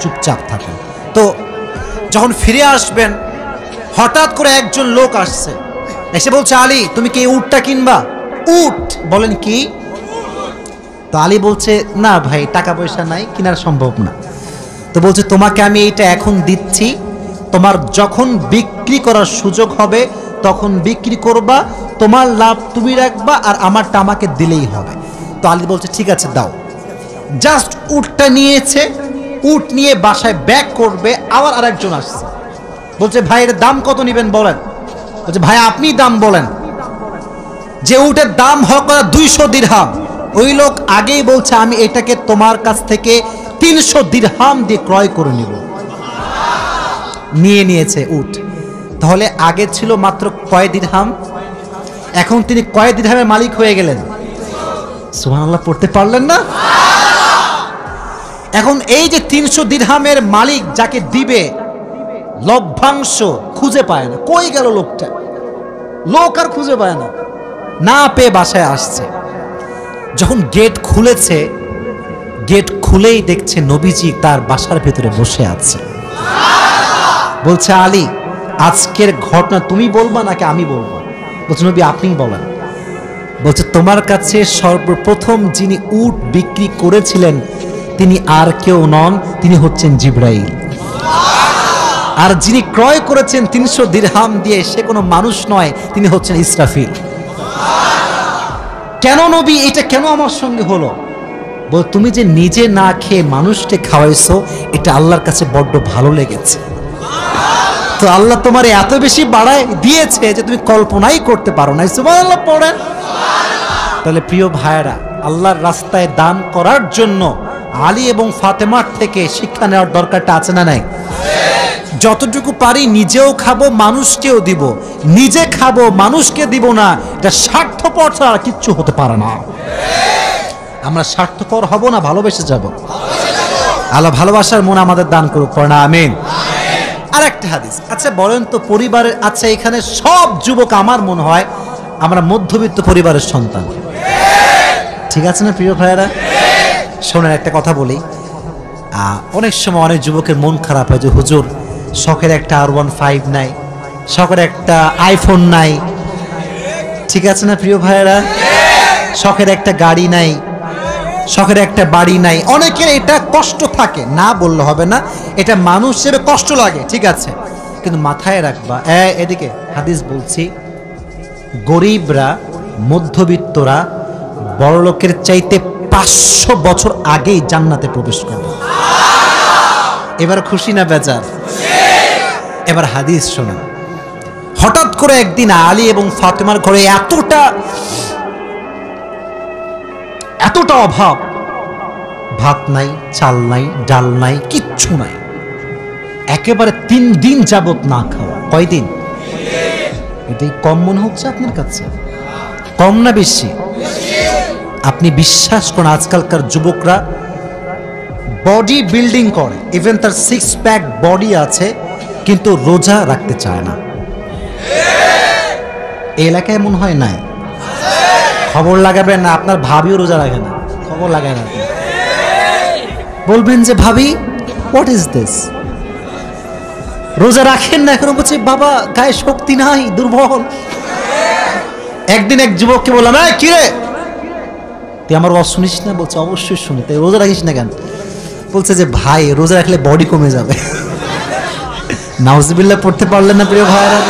চুপচাপ থাকো। তো যখন ফিরে আসবেন, হঠাৎ করে একজন লোক আসছে, এসে বলছে আলী তুমি কি এই উটটা কিনবা? উট? বলেন কি? তো আলী বলছে না ভাই, টাকা পয়সা নাই, কেনার সম্ভব না। তো বলছে তোমাকে আমি এইটা এখন দিচ্ছি, তোমার যখন বিক্রি করার সুযোগ হবে তখন বিক্রি করবা, তোমার লাভ তুমি রাখবা, আর আমারটা আমাকে দিলেই হবে। তো আলী বলছে ঠিক আছে দাও। জাস্ট উটটা নিয়েছে, উট নিয়ে বাসায় ব্যাক করবে, আবার আরেকজন আসছে, বলছে ভাই এর দাম কত নেবেন বলেন? বলছে ভাই আপনি দাম বলেন। যে উটের দাম হোক 200 দিরহাম, ওই লোক আগেই বলছে আমি এটাকে তোমার কাছ থেকে 300 দিরহাম দিয়ে ক্রয় করে নিব। নিয়ে নিয়েছে উট। তাহলে আগে ছিল মাত্র কয় দিরহাম, এখন তিনি কয় দিরহামের মালিক হয়ে গেলেন? সুবহানাল্লাহ পড়তে পারলেন না? এখন এই যে 300 দিরহামের মালিক যাকে দিবে, লভ্যাংশ খুঁজে পায় না। কই গেল লোকটা? লোক আর খুঁজে পায় না, না পেয়ে বাসায় আসছে। যখন গেট খুলেছে, গেট খুলেই দেখছে নবীজি তার বাসার ভেতরে বসে আছে। বলছে আলী আজকের ঘটনা তুমি বলবা নাকি আমি বলবো? বলছে নবী আপনিই বলেন। বলছে তোমার কাছে সর্বপ্রথম যিনি উট বিক্রি করেছিলেন তিনি আর কেউ নন, তিনি হচ্ছেন জিবরাইল। আর যিনি ক্রয় করেছেন 300 দিরহাম দিয়ে সে কোনো মানুষ নয়, তিনি হচ্ছেন ইসরাফিল। কেন নবী এটা কেন আমার সঙ্গে হলো? বল, তুমি যে নিজে না খেয়ে মানুষকে খাওয়াইছো, এটা আল্লাহর কাছে বড্ড ভালো লেগেছে। তো আল্লাহ তোমার এত বেশি বাড়ায় দিয়েছে যে তুমি কল্পনাই করতে পারো না। সুবহানাল্লাহ পড়েন। তাহলে প্রিয় ভাইয়েরা, আল্লাহর রাস্তায় দান করার জন্য আলী এবং ফাতেমার থেকে শিক্ষা নেওয়ার দরকারটা আছে না নাই? যতটুকু পারি নিজেও খাবো, মানুষকেও দিব। নিজে খাবো, মানুষকে দিব না, এটা স্বার্থপর ছাড়া কিচ্ছু হতে পারে না। আমরা স্বার্থপর হব না, ভালোবেসে যাব। আল্লাহ ভালোবাসার মন আমাদের দান করুক, পড়ে না আমিন। আর একটা হাদিস, আচ্ছা বলেন তো পরিবারের, আচ্ছা এখানে সব যুবক আমার মনে হয় আমরা মধ্যবিত্ত পরিবারের সন্তান, ঠিক আছে না প্রিয় ভাইয়েরা? শোনেন একটা কথা বলি, অনেক সময় অনেক যুবকের মন খারাপ হয় যে হুজুর শখের একটা R15 নাই, শখের একটা আইফোন নাই, ঠিক আছে না প্রিয় ভাইয়েরা? শখের একটা গাড়ি নাই, শখের একটা বাড়ি নাই। অনেকের এটা কষ্ট থাকে, না বললে হবে না, এটা মানুষ হিসেবে কষ্ট লাগে, ঠিক আছে, কিন্তু মাথায় রাখবা, এদিকে হাদিস বলছি, গরিবরা, মধ্যবিত্তরা বড়লোকের চাইতে 500 বছর আগেই জান্নাতে প্রবেশ করবে। এবার খুশি না বেজার? এবার হাদিস শোনা। হঠাৎ করে একদিন আলী এবং ফাতেমার ঘরে এতটা অভাব, ভাত নাই, চাল নাই, ডাল নাই, কিচ্ছু নাই, একেবারে 3 দিন যাবত না খাওয়া। কয়দিন? এটাই কম মনে হচ্ছে আপনার কাছে? কম না বেশি? আপনি বিশ্বাস করেন আজকালকার যুবকরা বডি বিল্ডিং করে, ইভেন তার 6 প্যাক বডি আছে, কিন্তু রোজা রাখতে চায় না। এই এলাকায় মনে হয় নাই? খবর লাগাবেন না, আপনার ভাবিও রোজা রাখে না, খবর লাগায় না। বলবেন যে ভাবি হোয়াট ইজ দিস, রোজা রাখেন না? এখন বলছে বাবা গায়ে শক্তি নাই, দুর্বল। একদিন এক যুবককে বললাম, কি রে তুই আমার ওয়াজ শুনিস না? বলছে অবশ্যই শুনি। তাই রোজা রাখিস না কেন? বলছে যে ভাই রোজা রাখলে বডি কমে যাবে। নাউজুবিল্লাহ পড়তে পারলেন না প্রিয় ভাইরা?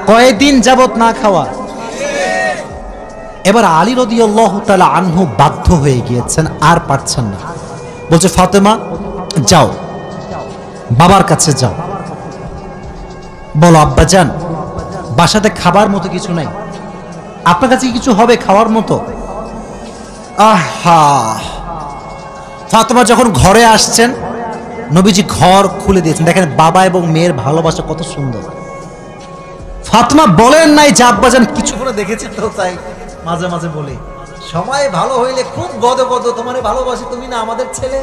কয়েকদিন যাবত না খাওয়া। এবার আলী রাদিয়াল্লাহু তাআলা আনহু বাধ্য হয়ে গিয়েছেন, আর পারছেন না। বলছে ফাতেমা যাও, বাবার কাছে যাও, বলো আব্বাজান বাসাতে খাবার মতো কিছু নাই, আপনার কাছে কিছু হবে খাওয়ার মতো? আহা, ফাতেমা যখন ঘরে আসছেন, নবীজি ঘর খুলে দিয়েছেন। দেখেন বাবা এবং মেয়ের ভালোবাসা কত সুন্দর। ফাতেমা বলেন নাই যে আব্বাজান কিছু করে দেখেছি তো তাই মাঝে মাঝে বলি, সময় ভালো হইলে খুব গদ তোমারে ভালোবাসি, তুমি না আমাদের ছেলে।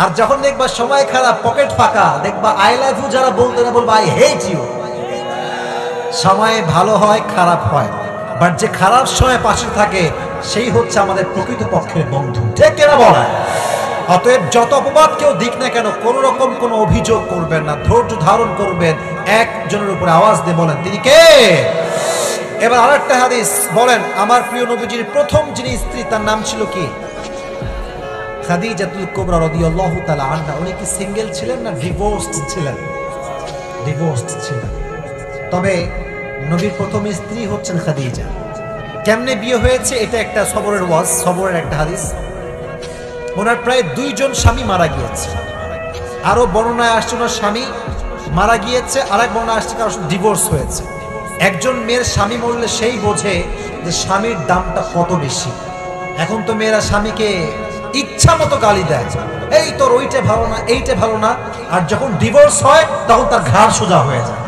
আর যখন দেখবা সময় খারাপ, পকেট ফাঁকা, দেখবা আই লাভ ইউ যারা বলতে না বলবা আই হেট ইউ। সময় ভালো হয়, খারাপ হয়, বাট যে খারাপ সময় পাশে থাকে সেই হচ্ছে আমাদের প্রকৃত পক্ষের বন্ধু, ঠিক কিনা বলা? অতএব যত অপবাদ কেউ দিক না কেন, কোন রকম কোনো অভিযোগ করবেন না, ধৈর্য ধারণ করবেন, একজনের উপরে আওয়াজ দিয়ে বলেন তিনি কে। এবার আরেকটা হাদিস বলেন, আমার প্রিয় নবীজির প্রথম যিনি স্ত্রী তার নাম ছিল কি? খাদিজাতুল কুবরা রাদিয়াল্লাহু তাআলা আনহা। উনি কি সিঙ্গেল ছিলেন না ডিভোর্সড ছিলেন? ডিভোর্সড ছিলেন। তবে নবীর প্রথম স্ত্রী হচ্ছেন খাদিজা। কেমনে বিয়ে হয়েছে এটা একটা সবরের ওয়াজ, সবরের একটা হাদিস। ওনার প্রায় 2 জন স্বামী মারা গিয়েছে। আরো বর্ণনায় আসছে ওনার স্বামী মারা গিয়েছে, আরেক বর্ণনায় আসছে কারো ডিভোর্স হয়েছে। একজন মেয়ের স্বামী মরলে সেই বোঝে যে স্বামীর দামটা কত বেশি। এখন তো মেয়েরা স্বামীকে ইচ্ছা মতো গালি দেয়, এই তোর ওইটা ভালো না, এইটা ভালো না। আর যখন ডিভোর্স হয় তখন তার ঘাড় সোজা হয়ে যায়।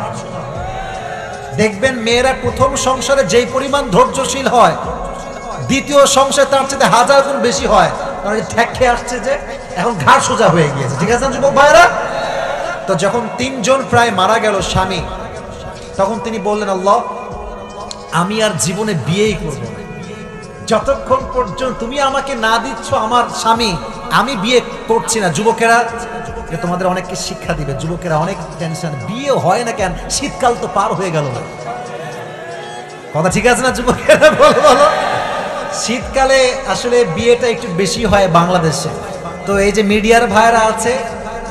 দেখবেন মেয়েরা প্রথম সংসারে যেই পরিমাণ ধৈর্যশীল হয়, দ্বিতীয় সংসারে তার চেয়ে 1000 গুণ বেশি হয়। কারণ ঠ্যাক খেয়ে আসছে যে এখন ঘাড় সোজা হয়ে গিয়েছে, ঠিক আছে যুবক ভাইরা? তো যখন 3 জন প্রায় মারা গেল স্বামী, তখন তিনি বললেন আল্লাহ আমি আর জীবনে বিয়েই করব না, যতক্ষণ পর্যন্ত তুমি আমাকে না দিচ্ছ আমার স্বামী, আমি বিয়ে করছি না। যুবকেরা তোমাদের অনেককে শিক্ষা দিবে, যুবকেরা অনেক টেনশন, বিয়ে হয় না কেন, শীতকাল তো পার হয়ে গেল না। কথা ঠিক আছে না যুবকেরা? বলো শীতকালে আসলে বিয়েটা একটু বেশি হয় বাংলাদেশে। তো এই যে মিডিয়ার ভাইরা আছে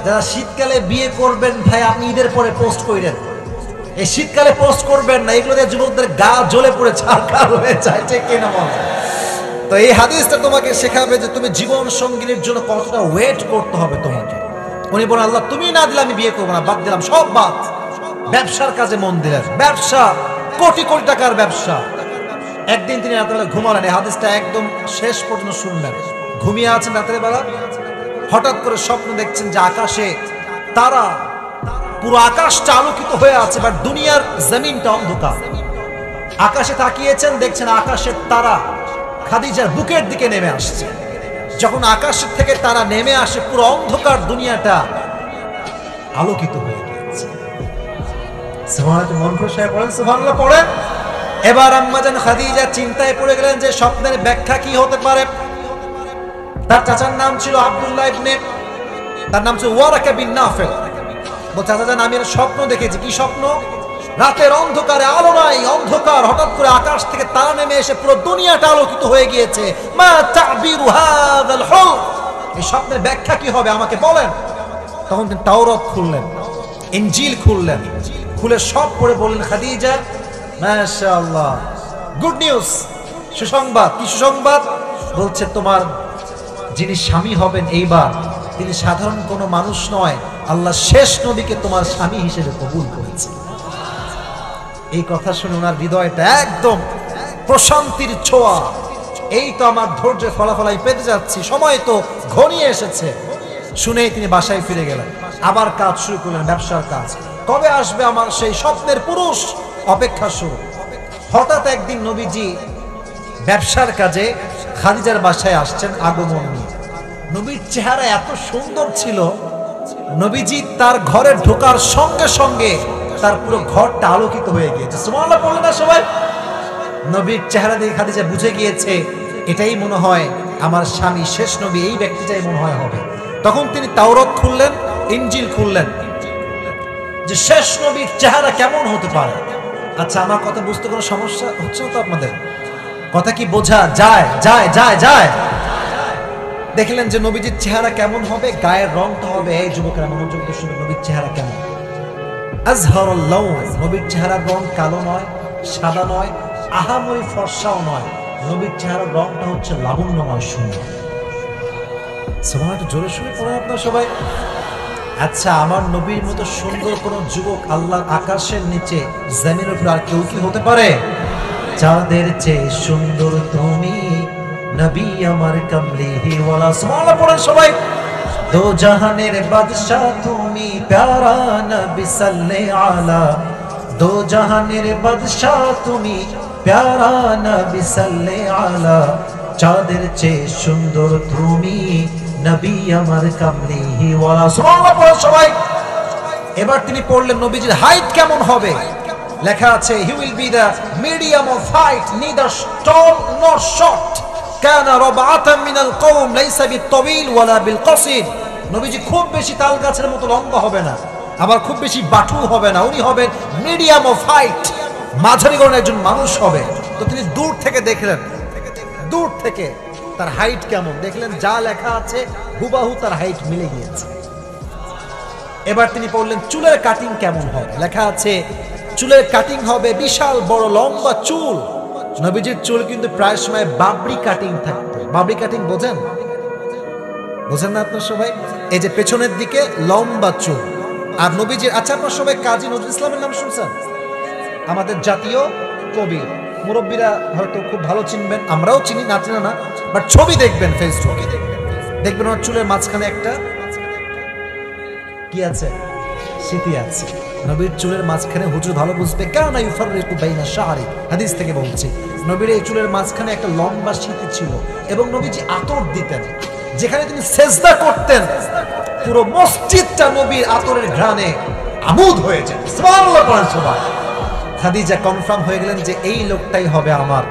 যারা শীতকালে বিয়ে করবেন ভাই আপনি ঈদের পরে পোস্ট করেন, এই শীতকালে পোস্ট করবেন না, এগুলো দিয়ে যুবকদের গা জ্বলে পড়ে ছারখার হয়ে যায়, ঠিক কিনা বল? তো এই হাদিসটা তোমাকে শেখাবে যে তুমি জীবন সঙ্গিনীর জন্য কতটা ওয়েট করতে হবে তোমাকে। উনি বলেন আল্লাহ তুমি না দিলে আমি বিয়ে করবো না, বাদ দিলাম, সব বাদ। ব্যবসার কাজে মন দিলেন, ব্যবসা কোটি কোটি টাকার ব্যবসা। একদিন তিনি রাত্রেবেলা ঘুমালেন, এই হাদিসটা একদম শেষ পর্যন্ত শুনলেন। ঘুমিয়ে আছেন রাতের বেলা, হঠাৎ করে স্বপ্ন দেখছেন যে আকাশে তারা, পুরো আকাশটা আলোকিত হয়ে আছে, বাট দুনিয়ার জমিনটা অন্ধকার। আকাশে তাকিয়েছেন, দেখছেন আকাশের তারা খাদিজার বুকের দিকে নেমে আসছে। যখন আকাশের থেকে তারা নেমে আসে, পুরো অন্ধকার দুনিয়াটা আলোকিত হয়ে গেছে। সুবহানাল্লাহ, মন খুশি হয়ে পড়েন সুবহানাল্লাহ পড়েন। এবার আম্মাজান খাদিজা চিন্তায় পড়ে গেলেন যে স্বপ্নের ব্যাখ্যা কি হতে পারে। তার চাচার নাম ছিল আব্দুল্লাহ ইবনে, তার নাম ছিল ওয়ারাকা বিন নাফিল। বলছে চাচা জান আমি একটা স্বপ্ন দেখেছি। কি স্বপ্ন? রাতের অন্ধকারে আলো নাই, অন্ধকার, হঠাৎ করে আকাশ থেকে তারা নেমে এসে পুরো দুনিয়াটা আলোকিত হয়ে গিয়েছে। মা তা'বিরু হাযাল হুলম, এই স্বপ্নের ব্যাখ্যা কি হবে আমাকে বলেন। তখন তিনি তাওরাত খুললেন, ইনজিল খুললেন, খুলে সব পড়ে বললেন খাদিজা মাশাআল্লাহ, গুড নিউজ, সুসংবাদ। কি সুসংবাদ? বলছে তোমার যিনি স্বামী হবেন এইবার, তিনি সাধারণ কোনো মানুষ নয়, আল্লাহ শেষ নবীকে তোমার স্বামী হিসেবে কবুল করেছে। এই কথা শুনে ওনার হৃদয়টা একদম প্রশান্তির ছোঁয়া। এই তো আমার ধৈর্যের ফলাফল আমি পেতে যাচ্ছি, সময় তো ঘনিয়ে এসেছে। শুনেই তিনি বাসায় ফিরে গেলেন, আবার কাজ শুরু করলেন, ব্যবসার কাজ। কবে আসবে আমার সেই স্বপ্নের পুরুষ? অপেক্ষা শুরু। হঠাৎ একদিন নবীজি ব্যবসার কাজে খাদিজার বাসায় আসছেন আগমন নিয়ে। নবীর চেহারা এত সুন্দর ছিল, নবীজি তার ঘরে ঢোকার সঙ্গে সঙ্গে তার পুরো ঘরটা আলোকিত হয়ে গিয়েছে। সুবহানাল্লাহ বললেন না সবাই? নবীর চেহারা দেখে খাদিজা বুঝে গিয়েছে এটাই মনে হয় আমার স্বামী, শেষ নবী, এই ব্যক্তিটাই মনে হয় হবে। তখন তিনি তাওরাত খুললেন, ইনজিল খুললেন, যে শেষ নবীর চেহারা কেমন হতে পারে। আচ্ছা আমার কথা বুঝতে কোনো সমস্যা হচ্ছে না তো আপনাদের? কথা কি বোঝা যায়? যায় যায় যায় দেখলেন যে নবীজির চেহারা কেমন হবে, গায়ের রংটা হবে। এই যুবকেরা মনোযোগ দিয়ে শুনুন, নবীর চেহারা কেমন? আজহারুল লাউন, নবীর চেহারার রং কালো নয়, সাদা নয়, আহামরি ফর্সাও নয়। নবীর চেহারার রংটা হচ্ছে লাবণ্যময়, সুন্দর। সুবহানাল্লাহ, একটু জোরে শুনে পড়েন আপনারা সবাই। আচ্ছা আমার নবীর মতো সুন্দর কোন যুবক আল্লাহর আকাশের নিচে জমিনের উপর আর কেউ কি হতে পারে? চাঁদের চেয়ে সুন্দর তুমি নবী আমার কামলিহি ওয়ালা। সুবহানাল্লাহ পড়েন সবাই। দো জাহানের বাদশা তুমি প্যারা নবী সাল্লাল্লাহু আলা, দো জাহানের বাদশা তুমি প্যারা নবী সাল্লাল্লাহু আলা, চাঁদের চেয়ে সুন্দর তুমি নবী আমার কামলিহি ওয়ালা। সুবহানাল্লাহ পড়েন সবাই। এবার তিনি পড়লেন নবীজির হাইট কেমন হবে। লেখা আছে he will be the medium of height, neither tall nor short, কানা রাবআতাম মিনাল কওম লাইসা বিত-তাওয়িল ওয়ালা বিল-কাসির। নবীজি খুব বেশি তাল গাছের মতো লম্বা হবে না, আবার খুব বেশি বাটু হবে না, উনি হবেন মিডিয়াম অফ হাইট, মাঝারি গড়নের একজন মানুষ হবে। তো তিনি দূর থেকে দেখলেন, দূর থেকে তার হাইট কেমন দেখলেন, যা লেখা আছে হুবাহু তার হাইট মিলে গিয়েছে। এবার তিনি বললেন চুলের কাটিং কেমন হবে। লেখা আছে চুলের কাটিং হবে বিশাল বড় লম্বা চুল। নবীজির চুল কিন্তু প্রায় সময় বাবরি কাটিং থাকতো। বাবরি কাটিং বোঝেন? বোঝেন না আপনার সবাই? এই যে পেছনের দিকে লম্বা চুল। আর নবীজির, আচ্ছা আপনার সবাই কাজী নজরুল ইসলামের নাম শুনছেন? আমাদের জাতীয় কবি, মুরব্বীরা হয়তো খুব ভালো চিনবেন, আমরাও চিনি, না চিনি না, বাট ছবি দেখবেন ফেসবুকে, দেখবেন ওর চুলের মাঝখানে একটা কি আছে, স্মৃতি আছে। নবীর চুলের মাঝখানে হুজুর ভালো বুঝবে, কানা ইউফাররিকু বাইনা শাআরি, হাদিস থেকে বলছি। নবীর এই চুলের মাঝখানে একটা লম্বা স্মৃতি ছিল, এবং নবীজি আতর দিতেন। যেখানে তিনি সেজদা করতেন পুরো মসজিদটা নবীর আতরের ঘ্রাণে আমোদ হয়ে যায়। সুবহানাল্লাহ পড়েন সবাই। খাদিজা কনফার্ম হয়ে গেলেন যে এই লোকটাই হবে আমার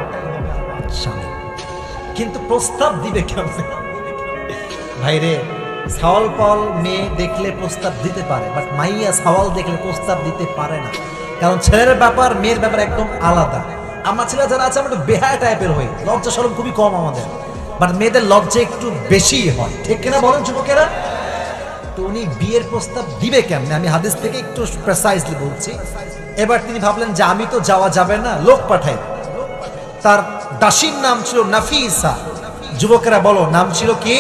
স্বামী। কিন্তু প্রস্তাব দিবে কেমন? ভাইরে, সাওয়াল পাল মেয়ে দেখলে প্রস্তাব দিতে পারে, বাট মাইয়া সাওয়াল দেখলে প্রস্তাব দিতে পারে না। কারণ ছেলের ব্যাপার মেয়ের ব্যাপার একদম আলাদা। আমরা ছেলে যারা আছে আমরা একটু বেহায়া টাইপের হই, লজ্জা শরম খুবই কম আমাদের, বাট মেয়েদের লজ্জা একটু বেশি হয়, ঠিক কিনা বলেন যুবকেরা? তো উনি বিয়ের প্রস্তাব দিবে কেমনে, আমি হাদিস থেকে একটু প্রেসাইজলি বলছি। এবার তিনি ভাবলেন যে আমি তো যাওয়া যাবে না, লোক পাঠাই। তার দাসীর নাম ছিল নাফিসা। যুবকেরা বলো, নাম ছিল কি?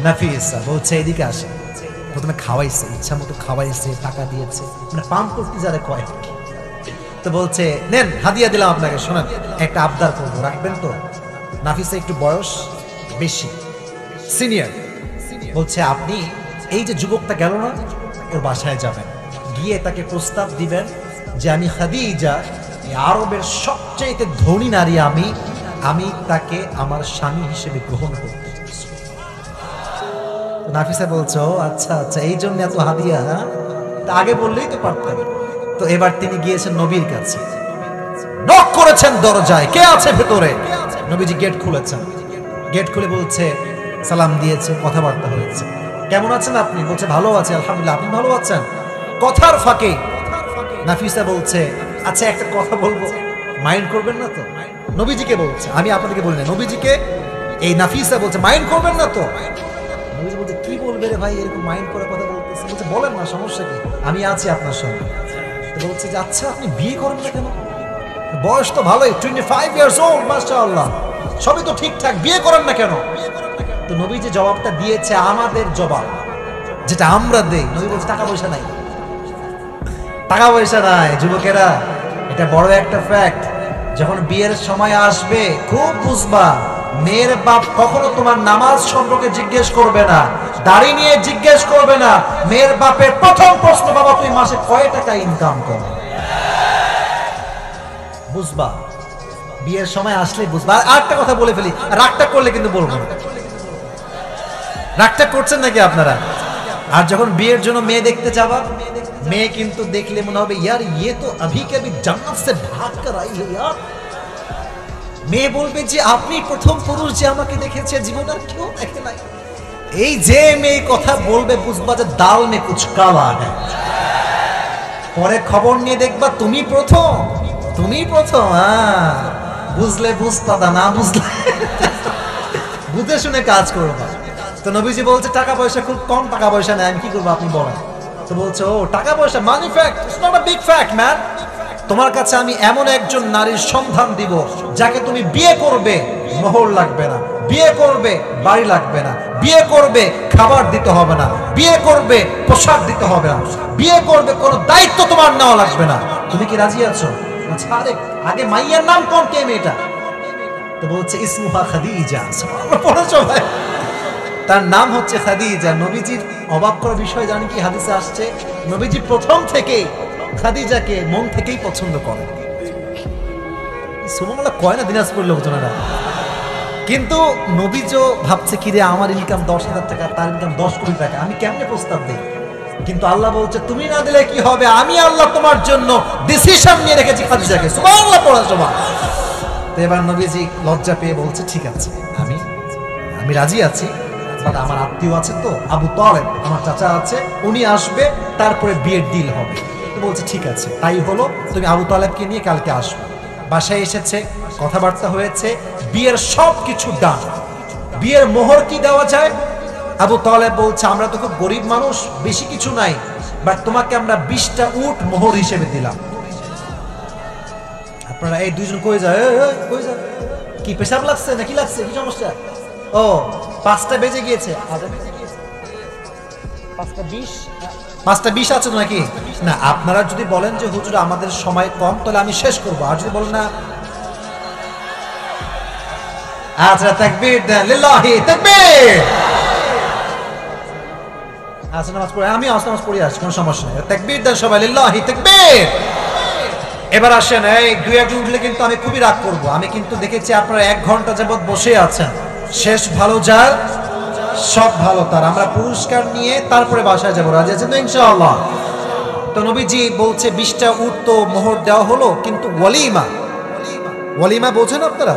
নাফিসা। বলছে এদিকে আসে। প্রথমে খাওয়াইছে, ইচ্ছা মতো খাওয়াইছে, টাকা দিয়েছে, মানে পাম করতে যারা কয়। তো বলছে নেন হাদিয়া দিলাম আপনাকে, শোনেন একটা আবদার করবো, রাখবেন তো? নাফিসা একটু বয়স বেশি, সিনিয়র। বলছে আপনি এই যে যুবকটা গেল না, ওর বাসায় যাবেন, গিয়ে তাকে প্রস্তাব দিবেন যে আমি খাদিজা, এই আরবের সবচেয়ে ধনী নারী, আমি তাকে আমার স্বামী হিসেবে গ্রহণ করব। নাফিসা বলছো আচ্ছা আচ্ছা, এই জন্য এত হাদিয়া, তা আগে বললেই তো পারতেন। তো এবার তিনি গিয়েছেন নবীর কাছে, নক করেছেন দরজায়, কে আছে ভেতরে? নবীজি গেট খুলেছেন। গেট খুলে বলছে, সালাম দিয়েছে, কথাবার্তা হয়েছে। কেমন আছেন আপনি? বলছে ভালো আছে আলহামদুলিল্লাহ। আপনি ভালো আছেন? কথার ফাঁকে নাফিসা বলছে আচ্ছা একটা কথা বলবো, মাইন্ড করবেন না তো? নবীজিকে বলছে, আমি আপনাদেরকে বলি না, নবীজিকে। এই নাফিসা বলছে মাইন্ড করবেন না তো? নবীজি বলছে কি বলবে রে ভাই, এরকম মাইন্ড করার কথা বলতেছে। বলছে বলেন না, সমস্যা কি, আমি আছি আপনার সঙ্গে। তো বলছে যে আচ্ছা আপনি বিয়ে করেন না কেন? বয়স তো ভালোই, 25 ইয়ার্স ওল্ড, মাশাআল্লাহ, সবই তো ঠিকঠাক, বিয়ে করেন না কেন? তো নবী যে জবাবটা দিয়েছে আমাদের জবাব, যেটা আমরা দেই, নবী বলছে টাকা পয়সা নাই। টাকা পয়সা নাই যুবকেরা, এটা বড় একটা ফ্যাক্ট। যখন বিয়ের সময় আসবে খুব বুঝবা, মেয়ের বাপ কখনো তোমার নামাজ সম্পর্কে জিজ্ঞেস করবে না, দাড়ি নিয়ে জিজ্ঞেস করবে না। মেয়ের বাপের প্রথম প্রশ্ন, বাবা তুই মাসে কয় টাকা ইনকাম কর? বুঝবা, বিয়ের সময় আসলে বুঝবা। আর একটা কথা বলে ফেলি, রাগটা করলে কিন্তু বলবো না। রাগটা করছেন নাকি আপনারা? আর যখন বিয়ের জন্য মেয়ে দেখতে যাবা, মেয়ে কিন্তু দেখলে মনে হবে ইয়ার ইয়ে তো अभी के अभी जन्नत से भाग कर आई है यार। মেয়ে বলবে যে আপনি প্রথম পুরুষ যে আমাকে দেখেছে, জীবনে আর কেউ দেখে নাই। এই যে মেয়ে কথা বলবে বুঝবা যে দাল মে কুছ কালা है। পরে খবর নিয়ে দেখবা তুমি প্রথম, তুমি প্রথম। হ্যাঁ বুঝলে বুঝতা, না বুঝলে বুঝে শুনে কাজ করবা। তো নবীজি বলছে টাকা পয়সা খুব কম, টাকা পয়সা নেই, আমি কি করবো আপনি বলেন? তো বলছে ও টাকা পয়সা, money fact, it's not a big fact man. তোমার কাছে আমি এমন একজন নারীর সন্ধান দিব যাকে তুমি বিয়ে করবে, মোহর লাগবে না, বিয়ে করবে বাড়ি লাগবে না, বিয়ে করবে খাবার দিতে হবে না, বিয়ে করবে পোশাক দিতে হবে না, বিয়ে করবে কোনো দায়িত্ব তোমার নেওয়া লাগবে না। তুমি কি রাজি আছো? আরে আগে মাইয়ার নাম কোন, কে মেয়েটা? তো বলছে ইসমুহা খাদিজা। পড়েছো ভাই? তার নাম হচ্ছে খাদিজা। নবীজির অবাক করার বিষয় জানি কি হাদিসে আসছে, নবীজি প্রথম থেকে খাদিজাকে মন থেকেই পছন্দ করে। সুবহানাল্লাহ কয় না দিনাজপুর লোকজনেরা। কিন্তু নবীজও ভাবছে কি রে, আমার ইনকাম 10,000 টাকা, তার ইনকাম 10 কোটি টাকা, আমি কেমনে প্রস্তাব দেই? কিন্তু আল্লাহ বলছে তুমি না দিলে কি হবে, আমি আল্লাহ তোমার জন্য ডিসিশন নিয়ে রেখেছি খাদিজাকে। সুবহানাল্লাহ পড়া সবাই। তো এবার নবীজি লজ্জা পেয়ে বলছে ঠিক আছে, আমি রাজি আছি, বাট আমার আত্মীয় আছে তো, আবু তালেব আমার চাচা আছে, উনি আসবে, তারপরে বিয়ের ডিল হবে। তো বলছে ঠিক আছে তাই হলো, তুমি আবু তালেবকে নিয়ে কালকে আসবে। বাসায় এসেছে, কথাবার্তা হয়েছে, বিয়ের সব কিছু ডান। বিয়ের মোহর কি দেওয়া যায়? আবু তালেব বলছে আমরা তো খুব গরিব মানুষ, বেশি কিছু নাই, বাট তোমাকে আমরা 20টা উট মোহর হিসেবে দিলাম। আপনারা এই দুইজন কই যায়, কই যায়, কি পেশাব লাগছে নাকি লাগছে, কি সমস্যা? ও 5টা বেজে গিয়েছে, 5টা 20 আছে নাকি? না আপনারা যদি বলেন যে হুজুর আমাদের সময় কম, তাহলে আমি শেষ করবো। আর যদি বলেন না, আচ্ছা তাকবীর দেন, লিল্লাহি তাকবীর। আচ্ছা নামাজ পড়ে, আমি নামাজ পড়ে আসছি, কোনো সমস্যা নেই। তাকবীর দেন সবাই, লিল্লাহি তাকবীর। এবার আসেন, এই 2-1 উঠলে কিন্তু আমি খুবই রাগ করবো। আমি কিন্তু দেখেছি আপনারা 1 ঘন্টা যাবত বসে আছেন। শেষ ভালো যার, সব ভালো তার। আমরা পুরস্কার নিয়ে তারপরে বাসায় যাবো, রাজি আছেন তো ইনশাআল্লাহ? তো নবীজি বলছে 20টা উট তো মোহর দেওয়া হলো, কিন্তু ওয়ালিমা, ওয়ালিমা বোঝেন আপনারা?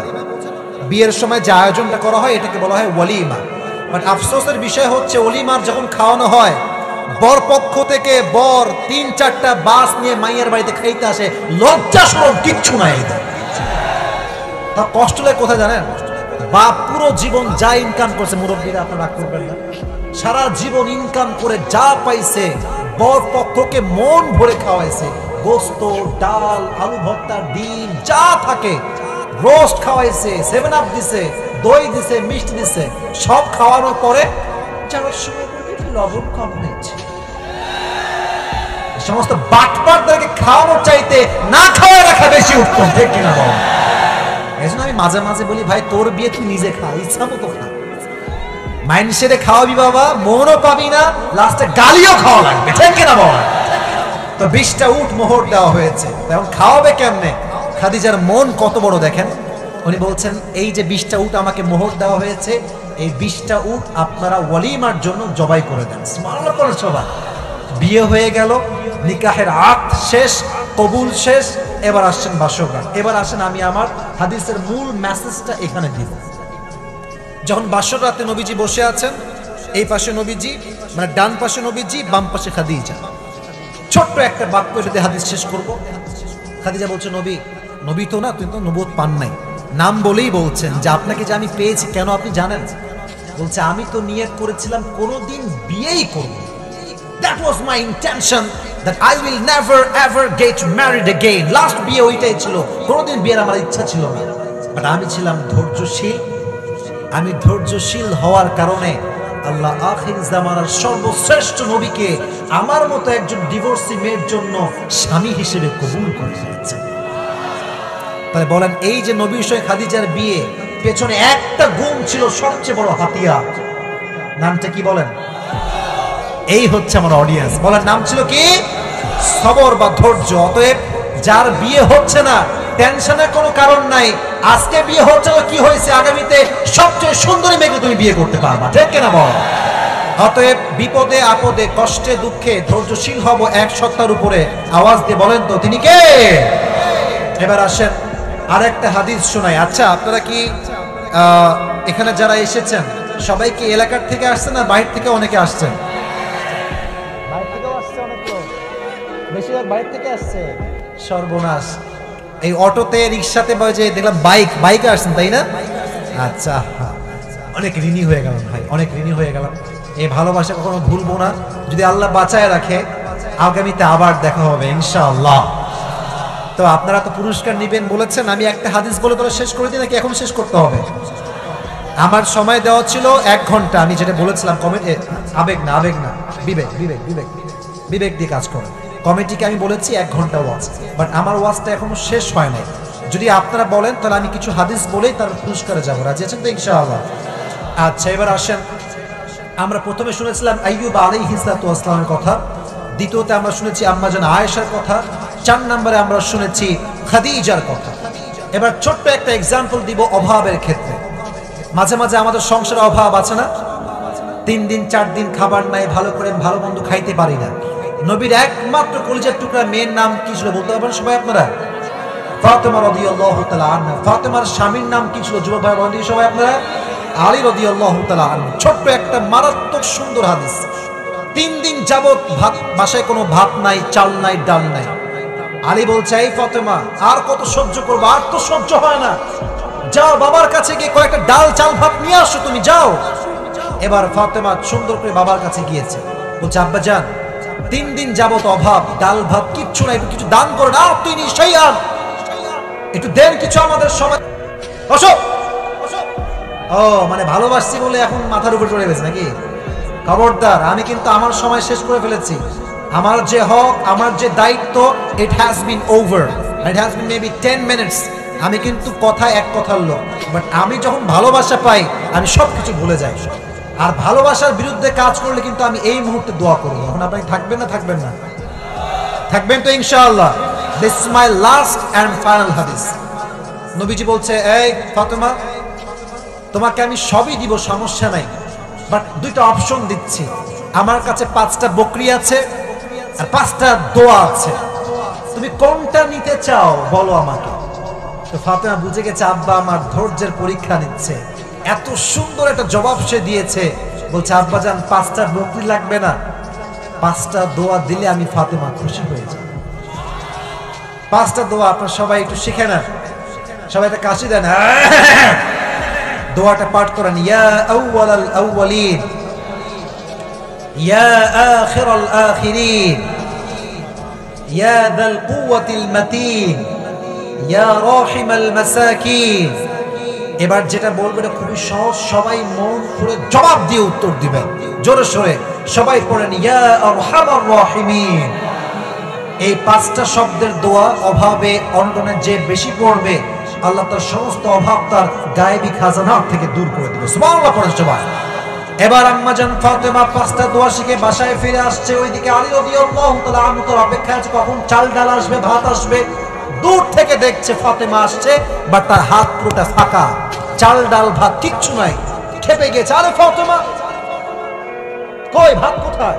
বিয়ের সময় যে আয়োজনটা করা হয় এটাকে বলা হয় ওয়ালিমা। বাট আফসোসের বিষয় হচ্ছে ওয়ালিমার যখন খাওয়ানো হয়, বর পক্ষ থেকে বর 3-4টা বাস নিয়ে মাইয়ের বাড়িতে খাইতে আসে, লজ্জা সরম কিচ্ছু নাই। তা কষ্ট লাগে কোথায় জানেন? বা পুরো জীবন যা ইনকাম করছে, মুরব্বীরা আপনারা রাগ করবেন না, সারা জীবন ইনকাম করে যা পাইছে বর পক্ষকে মন ভরে খাওয়াইছে, গোস্ত, ডাল, আলু ভর্তা, ডিম যা থাকে, রোস্ট খাওয়াইছে, 7 আপ দিছে, দই দিছে, মিষ্টি দিছে, সব খাওয়ানোর পরে যাওয়ার সময় লবণ কম হয়েছে। সমস্ত বাটপারদেরকে খাওয়ানোর চাইতে না খাওয়ায় রাখা বেশি উত্তম, ঠিক কিনা বল? এই জন্য আমি মাঝে মাঝে বলি, ভাই তোর বিয়ে তুই নিজে খা, ইচ্ছা মতো খা, মাইন্ডসেটে খাওয়াবি বাবা, মনও পাবি না, লাস্টে গালিও খাওয়া লাগবে, ঠিক কিনা বল? তো 20টা উট মোহর দেওয়া হয়েছে, এখন খাওয়াবে কেমনে? খাদিজার মন কত বড় দেখেন, উনি বলছেন এই যে 20টা উট আমাকে মোহর দেওয়া হয়েছে, এই 20টা উট আপনারা ওয়ালিমার জন্য জবাই করে দেন। সুবহানাল্লাহ করে সবাই। বিয়ে হয়ে গেল, নিকাহের আক্ত শেষ, কবুল শেষ, এবার আসছেন বাসররাত। এবার আসেন আমি আমার হাদিসের মূল মেসেজটা এখানে দিব। যখন বাসররাতে নবীজি বসে আছেন, এই পাশে নবীজি, মানে ডান পাশে নবীজি, বাম পাশে খাদিজা। ছোট্ট একটা বাক্য যদি হাদিস শেষ করব। খাদিজা বলছে, নবী, নবী তো না, তুমি তো নবুয়ত পান নাই, নাম বলেই বলছেন যে আপনাকে যে আমি পেয়েছি, কেন আপনি জানেন? বলছে আমি তো নিয়ত করেছিলাম কোনোদিন বিয়েই করব। That was my intention that I will never ever get married again. Last বিয়ে ওইটাই ছিল, কোনোদিন বিয়ের আমার ইচ্ছা ছিল না, বাট আমি ছিলাম ধৈর্যশীল। আমি ধৈর্যশীল হওয়ার কারণে আল্লাহ আখির জামানার সর্বশ্রেষ্ঠ নবীকে আমার মতো একজন ডিভোর্সি মেয়ের জন্য স্বামী হিসেবে কবুল করে ফেলেছে। তাহলে বলেন, এই যে নবী বিষয় খাদিজার বিয়ে, পেছনে একটা গুণ ছিল সবচেয়ে বড় হাতিয়ার, নামটা কি বলেন? এই হচ্ছে আমার অডিয়েন্স, বলেন নাম ছিল কি? সবর বা ধৈর্য। অতএব যার বিয়ে হচ্ছে না, টেনশনের কোনো কারণ নাই। আজকে বিয়ে হচ্ছে না, কি হয়েছে, আগামীতে সবচেয়ে সুন্দরী মেয়েকে তুমি বিয়ে করতে পারবা, ঠিক কিনা বল? অতএব বিপদে আপদে, কষ্টে দুঃখে ধৈর্যশীল হব এক সত্তার উপরে। আওয়াজ দিয়ে বলেন তো তিনি কে? এবার আসেন আরেকটা হাদিস শোনাই। আচ্ছা, আপনারা কি এখানে যারা এসেছেন সবাই কি এলাকার থেকে আসছেন না বাইরে থেকে অনেকে আসছেন? বাইরে থেকেও আসছে অনেক লোক, বেশিরভাগ বাইরে থেকে আসছে। সর্বনাশ, এই অটোতে, রিক্সাতে যে দেখলাম বাইকে আসছেন, তাই না? আচ্ছা, অনেক ঋণী হয়ে গেলাম ভাই, অনেক ঋণী হয়ে গেলাম। এই ভালোবাসা কখনো ভুলবো না, যদি আল্লাহ বাঁচায় রাখে আগামীতে আবার দেখা হবে ইনশাআল্লাহ। তো আপনারা তো পুরস্কার নিবেন বলেছেন, আমি একটা হাদিস বলে তোরা শেষ করে দিই নাকি এখন শেষ করতে হবে? আমার সময় দেওয়া ছিল 1 ঘন্টা, আমি যেটা বলেছিলাম কমিটি, আবেগ না, বিবেক দিয়ে কাজ করে। কমিটিকে আমি বলেছি 1 ঘন্টা ওয়াজ, বাট আমার ওয়াজটা এখনো শেষ হয় নাই। যদি আপনারা বলেন তাহলে আমি কিছু হাদিস বলেই তার পুরস্কারে যাবো, রাজি আছেন তো ইনশাআল্লাহ? আচ্ছা, এবার আসেন, আমরা প্রথমে শুনেছিলাম আইয়ুব আলাইহিস সালামের কথা, দ্বিতীয়তে আমরা শুনেছি আম্মাজান আয়েশার কথা, 4 নম্বরে আমরা শুনেছি খাদিজার কথা। এবার ছোট্ট একটা এক্সাম্পল দিব অভাবের ক্ষেত্রে। মাঝে মাঝে আমাদের সংসারে অভাব আছে না? 3 দিন 4 দিন খাবার নাই, ভালো করে ভালো মন্দ খাইতে পারি না। নবীর একমাত্র কলিজার টুকরা মেয়ের নাম কি ছিল বলতে পারবেন সবাই আপনারা? ফাতেমা রাদিয়াল্লাহু তাআলা আনহা। ফাতেমার স্বামীর নাম কি ছিল যুবক ভাই বন্ধু সবাই আপনারা? আলী রাদিয়াল্লাহু তাআলা আনহু। ছোট্ট একটা মারাত্মক সুন্দর হাদিস। 3 দিন যাবত বাসায় কোনো ভাত নাই, চাল নাই, ডাল নাই। আলী বলছে, এই ফাতেমা, আর কত সহ্য করবো, আর তো সহ্য হয় না, যাও বাবার কাছে গিয়ে কয়েকটা ডাল চাল ভাত নিয়ে আসো, তুমি যাও। এবার ফাতেমা সুন্দর করে বাবার কাছে গিয়েছে, বলছে, আব্বা জান, 3 দিন যাবত অভাব, ডাল ভাত কিচ্ছু নাই, কিছু দান করেন, আর তুই নিশ্চয়ই আন, একটু দেন কিছু আমাদের সময়। বসো। ও মানে ভালোবাসছি বলে এখন মাথার উপর চড়ে গেছে নাকি? খবরদার, আমি কিন্তু আমার সময় শেষ করে ফেলেছি। আমার যে হক, আমার যে দায়িত্ব, ইট has been over, it has bin maybe 10 minutes. আমি কিন্তু এক কথার লোক, বাট আমি যখন ভালোবাসা পাই আমি সবকিছু ভুলে যাই। আর ভালোবাসার বিরুদ্ধে কাজ করলে কিন্তু আমি এই মুহূর্তে দোয়া করবো। এখন আপনি থাকবেন না? থাকবেন তো ইনশাআল্লাহ। This is my last and final হাদিস। নবীজি বলছে, এই ফাতেমা, তোমাকে আমি সবই দিব, সমস্যা নাই, বাট 2টা অপশন দিচ্ছি। আমার কাছে 5টা বকরি আছে আর 5টা দোয়া আছে, তুমি কোনটা নিতে চাও বলো আমাকে। তো ফাতেমা বুঝে গেছে আব্বা আমার ধৈর্যের পরীক্ষা নিচ্ছে। এত সুন্দর একটা জবাব সে দিয়েছে। বলছে, আব্বা জান, 5টা বকরি লাগবে না, 5টা দোয়া দিলে আমি ফাতেমা খুশি হয়ে যাব। 5টা দোয়া আপনার সবাই একটু শিখে নেন। সবাই একটা কাশি দেন, দোয়াটা পাঠ করেন, ইয়া আউওয়ালাল আউওয়ালিন, ইয়া আখিরাল আখিরিন, ইয়া যাল কুওয়াতিল মাতিন, ইয়া রাহিমাল মাসাকিন। এবার যেটা বলবেন খুবই সহজ, সবাই মন খুলে জবাব দিয়ে উত্তর দিবেন জোরে সোরে। সবাই পড়েন, ইয়া আরহামার রাহিমিন। এই পাঁচটা শব্দের দোয়া অভাবে অনটনে যে বেশি পড়বে, আল্লাহ তার সমস্ত অভাব তার গায়েবী খাজানার থেকে দূর করে দেবে। সুবহানাল্লাহ পড়েন সবাই। এবার আম্মা জান ফাতেমা পাঁচটা দোয়া শিখে বাসায় ফিরে আসছে। ওইদিকে আলী রাদিয়াল্লাহু তাআলা আনহু তার অপেক্ষায় আছে কখন চাল ডাল আসবে, ভাত আসবে। দূর থেকে দেখছে ফাতেমা আসছে, বাট তার হাত পুরোটা ফাঁকা, চাল ডাল ভাত কিচ্ছু নাই। খেপে গেছে, আরে ফাতেমা কই, ভাত কোথায়,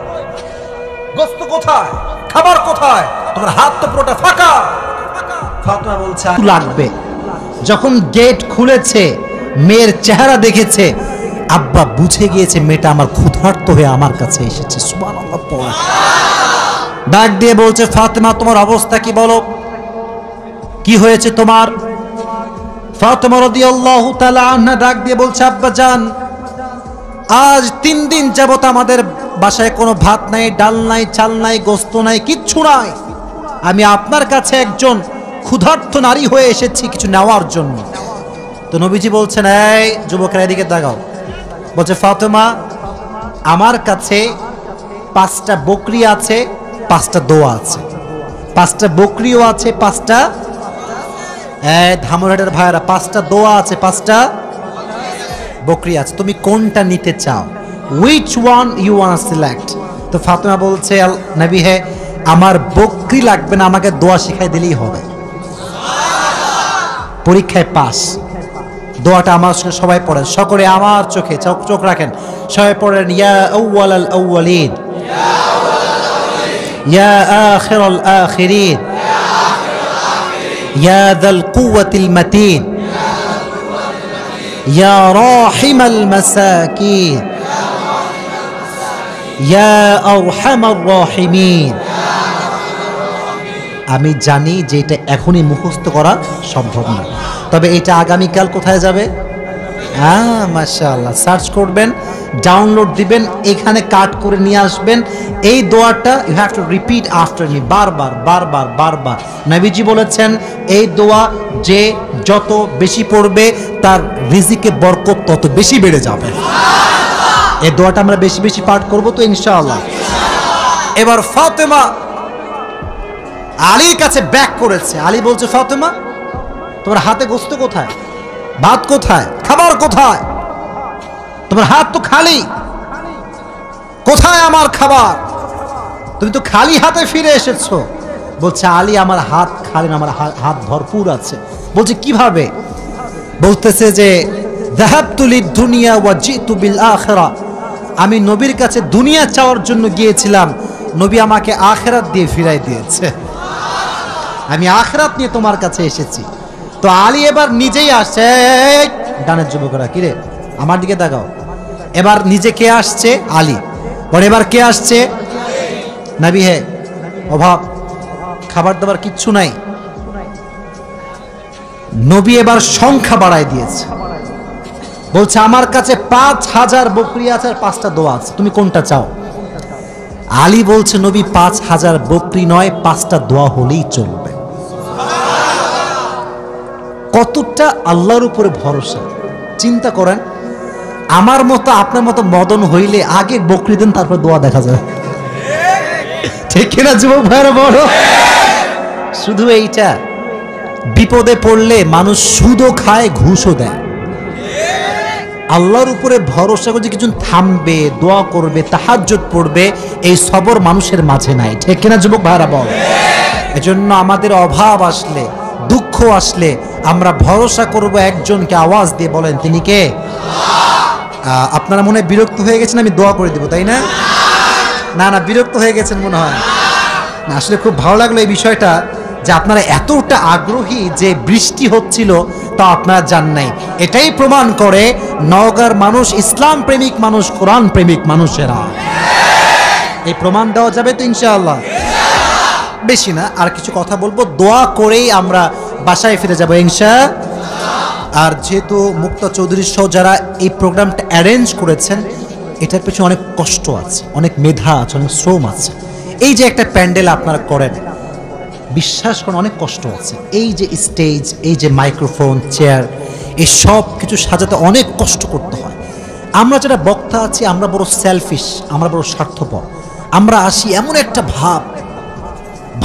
গোস্ত কোথায়, খাবার কোথায়, তোমার হাত তো পুরোটা ফাঁকা। ফাতেমা বলছে লাগবে। যখন গেট খুলেছে, মেয়ের চেহারা দেখেছে, আব্বা বুঝে গিয়েছে মেয়েটা আমার ক্ষুধার্ত হয়ে আমার কাছে এসেছে। সুবহানাল্লাহ পড়া। ডাক দিয়ে বলছে, ফাতেমা তোমার অবস্থা কি বলো, কি হয়েছে তোমার? ফাতেমা রাদিয়াল্লাহু তাআলা আনহা ডাক দিয়ে বলছে, আব্বা জান, আজ 3 দিন যাবত আমাদের বাসায় কোনো ভাত নাই, ডাল নাই, চাল নাই, গোস্ত নাই, কিচ্ছু নাই। আমি আপনার কাছে একজন ক্ষুধার্ত নারী হয়ে এসেছি কিছু নেওয়ার জন্য। তো নবীজি বলছেন, এই যুবকেরা এদিকে তাকাও। বলছে, ফাতেমা আমার কাছে 5টা বকরি আছে, 5টা দোয়া আছে। 5টা বকরিও আছে, 5টা ধামরাটের ভাইয়েরা 5টা দোয়া আছে, 5টা বকরি আছে। তুমি কোনটা নিতে চাও? Which one you want select? তো ফাতেমা বলছে, নবী হে, আমার বকরি লাগবে না, আমাকে দোয়া শিখাই দিলেই হবে। পরীক্ষায় পাস। দোয়াটা আমার সঙ্গে সবাই পড়েন, সকলে আমার চোখে চোখ রাখেন, সবাই পড়েন, ইয়া আউওয়ালাল আউওয়ালিন, ইয়া আখিরাল আখিরিন, ইয়া যাল কুওয়াতিল মাতিন, ইয়া রাহিমাল মাসাকিন, ইয়া আরহামার রাহিমিন। আমি জানি যে এটা এখনই মুখস্থ করা সম্ভব না, তবে এটা আগামীকাল কোথায় যাবে? মাশাআল্লাহ, সার্চ করবেন, ডাউনলোড দিবেন, এখানে কাট করে নিয়ে আসবেন। এই দোয়াটা you have to repeat after me, বারবার বারবার বারবার। নবীজি বলেছেন, এই দোয়া যে যত বেশি পড়বে তার রিজিকে বরকত তত বেশি বেড়ে যাবে। এই দোয়াটা আমরা বেশি বেশি পাঠ করব তো ইনশাআল্লাহ। এবার ফাতেমা আলীর কাছে ব্যাক করেছে। আলী বলছে, ফাতেমা তোমার হাতে গোস্ত কোথায়, ভাত কোথায়, খাবার কোথায়? তোমার হাত তো খালি, কোথায় আমার খাবার? তুমি তো খালি হাতে ফিরে এসেছো। বলছে, আলী আমার হাত খালি না, আমার হাত ভরপুর আছে। বলছে, কিভাবে? বলতেছে যে, যাহাবতু লিদ-দুনিয়া ওয়া জিতু বিল আখিরা। আমি নবীর কাছে দুনিয়া চাওয়ার জন্য গিয়েছিলাম, নবী আমাকে আখিরাত দিয়ে ফিরাই দিয়েছে। আমি আখিরাত নিয়ে তোমার কাছে এসেছি। তো আলী এবার নিজেই আসছে। ডানের যুবকরা, কিরে আমার দিকে তাকাও। এবার নিজে কে আসছে? আলী। পরে এবার কে আসছে? নবী হে, অভাব, খাবার দাবার কিচ্ছু নাই। নবী এবার সংখ্যা বাড়ায় দিয়েছে। বলছে, আমার কাছে 5000 বকরি আছে আর 5টা দোয়া আছে, তুমি কোনটা চাও? আলী বলছে, নবী 5000 বকরি নয়, 5টা দোয়া হলেই চলবে। কতটা আল্লাহর উপরে ভরসা চিন্তা করেন। আমার মতো আপনার মতো মদন হইলে আগে বকরি দেন, তারপর দোয়া দেখা যায়, ঠিক কিনা যুবক ভাইরা? বড় শুধু এইটা, বিপদে পড়লে মানুষ সুদও খায়, ঘুষও দেয়। আল্লাহর উপরে ভরসা করে কিছু থামবে, দোয়া করবে, তাহাজ্জুদ পড়বে, এই সবর মানুষের মাঝে নাই, ঠিক কিনা যুবক ভাইরা? বল। এজন্য আমাদের অভাব আসলে, দুঃখ আসলে আমরা ভরসা করব একজনকে। আওয়াজ দিয়ে বলেন, তিনি কে? আপনারা মনে হয় বিরক্ত হয়ে গেছেন, আমি দোয়া করে দেব, তাই না? না না, বিরক্ত হয়ে গেছেন মনে হয় না। আসলে খুব ভালো লাগলো এই বিষয়টা, যে আপনারা এতটা আগ্রহী যে বৃষ্টি হচ্ছিল তা আপনারা জান নাই। এটাই প্রমাণ করে নওগাঁর মানুষ ইসলাম প্রেমিক মানুষ, কোরআন প্রেমিক মানুষেরা। এই প্রমাণ দেওয়া যাবে তো ইনশাআল্লাহ? বেশি না, আর কিছু কথা বলবো, দোয়া করেই আমরা বাসায় ফিরে যাবো ইনশাআল্লাহ। আর যেহেতু মুক্তা চৌধুরী সহ যারা এই প্রোগ্রামটা অ্যারেঞ্জ করেছেন, এটার পেছনে অনেক কষ্ট আছে, অনেক মেধা আছে, অনেক শ্রম আছে। এই যে একটা প্যান্ডেল আপনারা করেন, বিশ্বাস করেন অনেক কষ্ট আছে। এই যে স্টেজ, এই যে মাইক্রোফোন, চেয়ার, এই সব কিছু সাজাতে অনেক কষ্ট করতে হয়। আমরা যারা বক্তা আছি, আমরা বড় সেলফিশ, আমরা বড় স্বার্থপর। আমরা আসি এমন একটা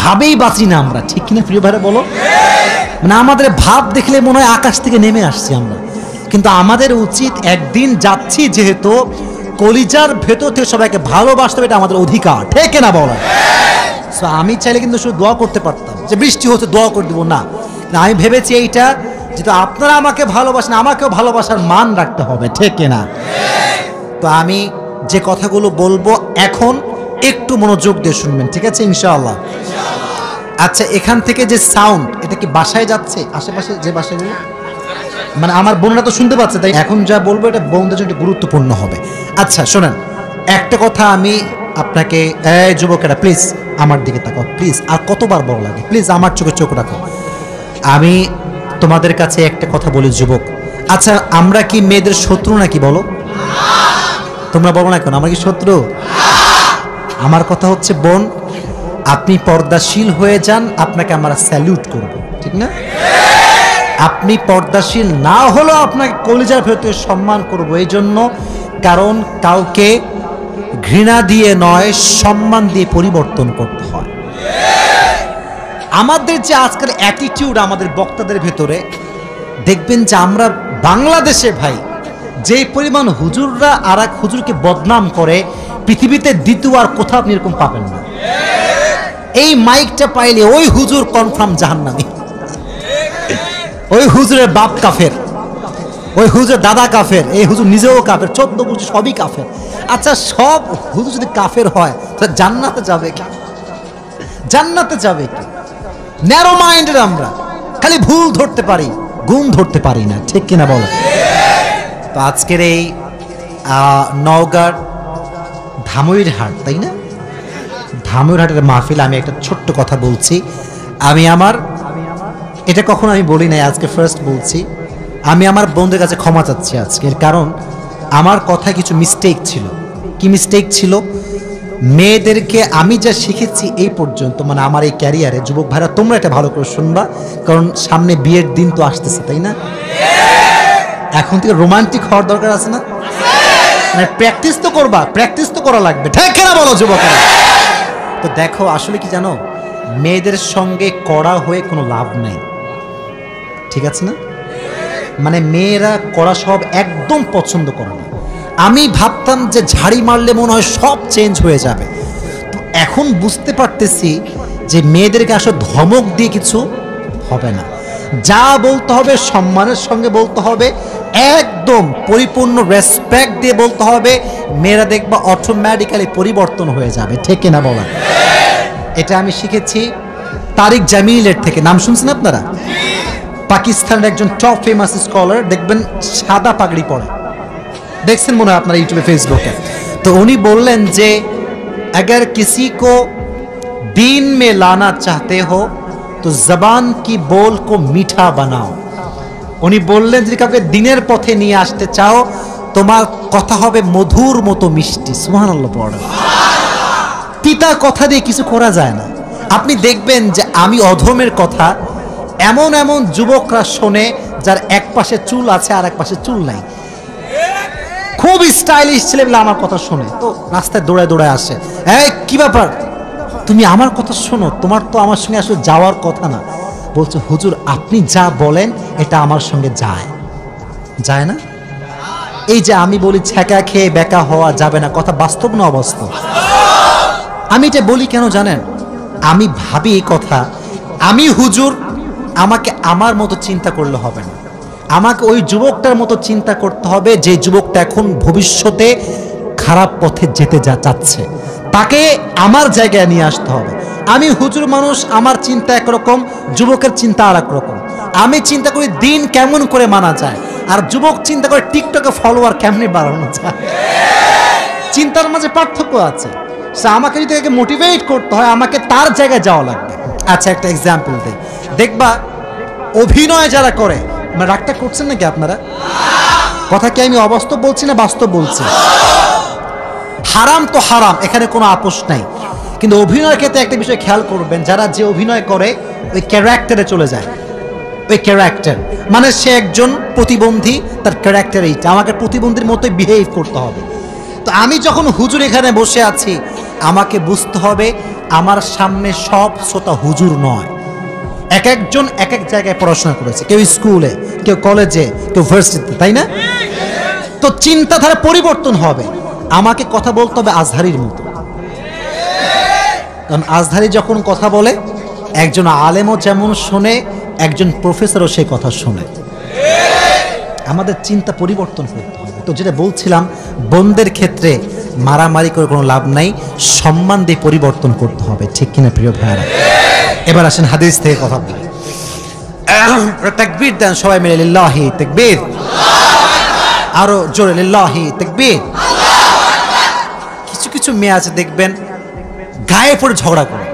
ভাবেই বাঁচি না আমরা, ঠিক কিনা প্রিয় ভাইরা বলো? মানে আমাদের ভাব দেখলে মনে হয় আকাশ থেকে নেমে আসছি আমরা। কিন্তু আমাদের উচিত, একদিন যাচ্ছি যেহেতু, কলিজার ভেতর থেকে সবাইকে ভালোবাসতে হবে, এটা আমাদের অধিকার, ঠিক না বলো? সো আমি চাইলে কিন্তু শুধু দোয়া করতে পারতাম যে বৃষ্টি হচ্ছে দোয়া করে দেবো, না। আমি ভেবেছি এইটা, যেহেতু আপনারা আমাকে ভালোবাসেন, আমাকেও ভালোবাসার মান রাখতে হবে, ঠিক না? তো আমি যে কথাগুলো বলবো এখন একটু মনোযোগ দিয়ে শুনবেন, ঠিক আছে ইনশাআল্লাহ? আচ্ছা, এখান থেকে যে সাউন্ড, এটা কি বাসায় যাচ্ছে? আশেপাশে যে বাসাগুলো, মানে আমার বোনরা তো শুনতে পাচ্ছে, তাই এখন যা বলবো এটা বোনদের জন্য গুরুত্বপূর্ণ হবে। আচ্ছা শোনেন, একটা কথা আমি আপনাকে, এই যুবকেরা প্লিজ আমার দিকে তাকাও, প্লিজ। আর কতবার বড় লাগে, প্লিজ আমার চোখে চোখ রাখো। আমি তোমাদের কাছে একটা কথা বলি যুবক, আচ্ছা আমরা কি মেয়েদের শত্রু নাকি বলো? তোমরা বলো না কেন, আমরা কি শত্রু? আমার কথা হচ্ছে বোন, আপনি পর্দাশীল হয়ে যান, আপনাকে আমরা স্যালুট করব, ঠিক না? আপনি পর্দাশীল না হলেও আপনাকে কলিজার ভেতরে সম্মান করব, এই জন্য কারণ কাউকে ঘৃণা দিয়ে নয়, সম্মান দিয়ে পরিবর্তন করতে হয়। আমাদের যে আজকাল অ্যাটিটিউড আমাদের বক্তাদের ভেতরে, দেখবেন যে আমরা বাংলাদেশে ভাই যেই পরিমাণ হুজুররা আর এক হুজুরকে বদনাম করে, পৃথিবীতে দ্বিতীয় আর কোথাও আপনি এরকম পাবেন না। এই মাইকটা পাইলে ওই হুজুর কনফার্ম জাহান্নামী, ওই হুজুরের বাপ কাফের, ওই হুজুরের দাদা কাফের, এই হুজুর নিজেও কাফের, 14 বছর সবই কাফের। আচ্ছা সব হুজুর যদি কাফের হয় তাহলে জান্নাতে যাবে কি? জান্নাতে যাবে কি? ন্যারো মাইন্ডেড আমরা, খালি ভুল ধরতে পারি, গুণ ধরতে পারি না, ঠিক কিনা বলো? তো আজকের এই নওগাঁর ধামইরহাট, তাই না? ধামইরহাটের মাহফিল, আমি একটা ছোট্ট কথা বলছি। আমি আমার, এটা কখনো আমি বলি নাই, আজকে ফার্স্ট বলছি। আমি আমার বন্ধুদের কাছে ক্ষমা চাচ্ছি আজকের, কারণ আমার কথা কিছু মিস্টেক ছিল। কি মিস্টেক ছিল? মেয়েদেরকে আমি যা শিখেছি এই পর্যন্ত, মানে আমার এই ক্যারিয়ারে, যুবক ভাইরা তোমরা এটা ভালো করে শুনবা, কারণ সামনে বিয়ের দিন তো আসতেছে, তাই না? এখন থেকে রোমান্টিক হওয়ার দরকার আছে না? মানে প্র্যাকটিস তো করবা, প্র্যাকটিস তো করা লাগবে, ঠিক কিনা বলো যুবকেরা? তো দেখো, আসলে কি জানো, মেয়েদের সঙ্গে কড়া হয়ে কোনো লাভ নেই, ঠিক আছে না? মানে মেয়েরা কড়া সব একদম পছন্দ করে না। আমি ভাবতাম যে ঝাড়ি মারলে মনে হয় সব চেঞ্জ হয়ে যাবে, তো এখন বুঝতে পারতেছি যে মেয়েদেরকে আসলে ধমক দিয়ে কিছু হবে না। যা বলতে হবে সম্মানের সঙ্গে বলতে হবে, একদম পরিপূর্ণ রেসপেক্ট দিয়ে বলতে হবে। মেয়েরা দেখবা অটোমেটিক্যালি পরিবর্তন হয়ে যাবে, ঠিক কিনা বলা? এটা আমি শিখেছি তারিক জামিলের থেকে। নাম শুনছেন আপনারা? পাকিস্তানের একজন টপ ফেমাস স্কলার, দেখবেন সাদা পাগড়ি পরে, দেখছেন মনে হয় আপনারা ইউটিউবে, ফেসবুকে। তো উনি বললেন যে अगर किसी को दीन में लाना चाहते हो तो जबान की बोल को मीठा बनाओ। উনি বললেন যদি কাউকে দিনের পথে নিয়ে আসতে চাও, তোমার কথা হবে মধুর মতো মিষ্টি। সুবহানাল্লাহ পড়ো। পিতা কথা দিয়ে কিছু করা যায় না। আপনি দেখবেন যে আমি অধমের কথা এমন এমন যুবকরা শোনে যার এক পাশে চুল আছে আর এক পাশে চুল নাই, খুব স্টাইলিশ ছেলেগুলো আমার কথা শোনে, তো রাস্তায় দৌড়ায় দৌড়ায় আসে, এই কি ব্যাপার, তুমি আমার কথা শোনো, তোমার তো আমার সঙ্গে আসলে যাওয়ার কথা না। বলছে হুজুর আপনি যা বলেন এটা আমার সঙ্গে যায়, যায় না? এই যে আমি বলি ছ্যাঁকা খেয়ে বেকা হওয়া যাবে না, কথা বাস্তব না অবাস্তব? আমি এটা বলি কেন জানেন? আমি ভাবি এই কথা, আমি হুজুর, আমাকে আমার মতো চিন্তা করলে হবে না, আমাকে ওই যুবকটার মতো চিন্তা করতে হবে যে যুবকটা এখন ভবিষ্যতে খারাপ পথে যেতে চাচ্ছে, তাকে আমার জায়গায় নিয়ে আসতে হবে। আমি হুজুর মানুষ, আমার চিন্তা একরকম, যুবকের চিন্তা আর এক রকম। আমি চিন্তা করি দিন কেমন করে মানা যায়, আর যুবক চিন্তা করে টিকটকে ফলোয়ার কেমনে বাড়ানো যায়। চিন্তার মাঝে পার্থক্য আছে। আমাকে যদি তাকে মোটিভেট করতে হয়, আমাকে তার জায়গায় যাওয়া লাগবে। আচ্ছা একটা এক্সাম্পল দেই, দেখবা অভিনয় যারা করে মানে রাগটা করছেন নাকি আপনারা? কথা কি আমি অবাস্তব বলছি না বাস্তব বলছি? হারাম তো হারাম, এখানে কোনো আপোষ নাই। কিন্তু অভিনয়ের ক্ষেত্রে একটা বিষয় খেয়াল করবেন, যারা যে অভিনয় করে ওই ক্যারেক্টারে চলে যায়। ওই ক্যারেক্টার মানে সে একজন প্রতিবন্ধী, তার ক্যারেক্টার এইটা, আমাকে প্রতিবন্ধীর মতোই বিহেভ করতে হবে। তো আমি যখন হুজুর এখানে বসে আছি, আমাকে বুঝতে হবে আমার সামনে সব শ্রোতা হুজুর নয়। এক একজন এক এক জায়গায় পড়াশোনা করেছে, কেউ স্কুলে, কেউ কলেজে, কেউ ভার্সিটিতে, তাই না? তো চিন্তাধারা পরিবর্তন হবে। আমাকে কথা বলতে হবে আজহারির মতো। কারণ আজহারি যখন কথা বলে, একজন আলেমও যেমন শোনে, একজন প্রফেসরও সেই কথা শোনে। আমাদের চিন্তা পরিবর্তন করতে হবে। তো যেটা বলছিলাম, বোনদের ক্ষেত্রে মারামারি করে কোনো লাভ নাই, সম্মান দিয়ে পরিবর্তন করতে হবে, ঠিক কিনা প্রিয় ভাইরা? এবার আসেন হাদিস থেকে কথা বলি। তাকবীর দেন সবাই মিলে, লিল্লাহি তাকবীর। আরো জোরে, লিল্লাহি তাকবীর। কিছু কিছু মেয়ে আছে দেখবেন গায়ে পড়ে ঝগড়া করে।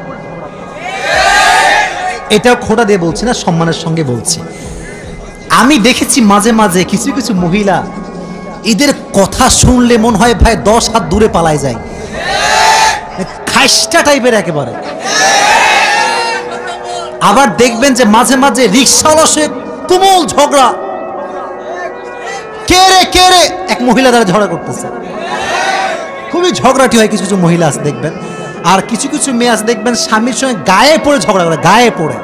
এটাও খোঁটা দিয়ে বলছি না, সম্মানের সঙ্গে বলছি। আমি দেখেছি মাঝে মাঝে কিছু কিছু মহিলা, এদের কথা শুনলে মন হয় ভাই 10 হাত দূরে পালায় যায়, খাইস্টা টাইপের একেবারে। আবার দেখবেন যে মাঝে মাঝে রিক্সাওয়ালার সঙ্গে তুমুল ঝগড়া, কে রে কে রে, এক মহিলা দ্বারা ঝগড়া করতেছে। খুবই ঝগড়াটি হয় কিছু কিছু মহিলা আছে দেখবেন। আর কিছু কিছু মেয়ে আছে দেখবেন স্বামীর সঙ্গে গায়ে পড়ে ঝগড়া করে, গায়ে পড়ে।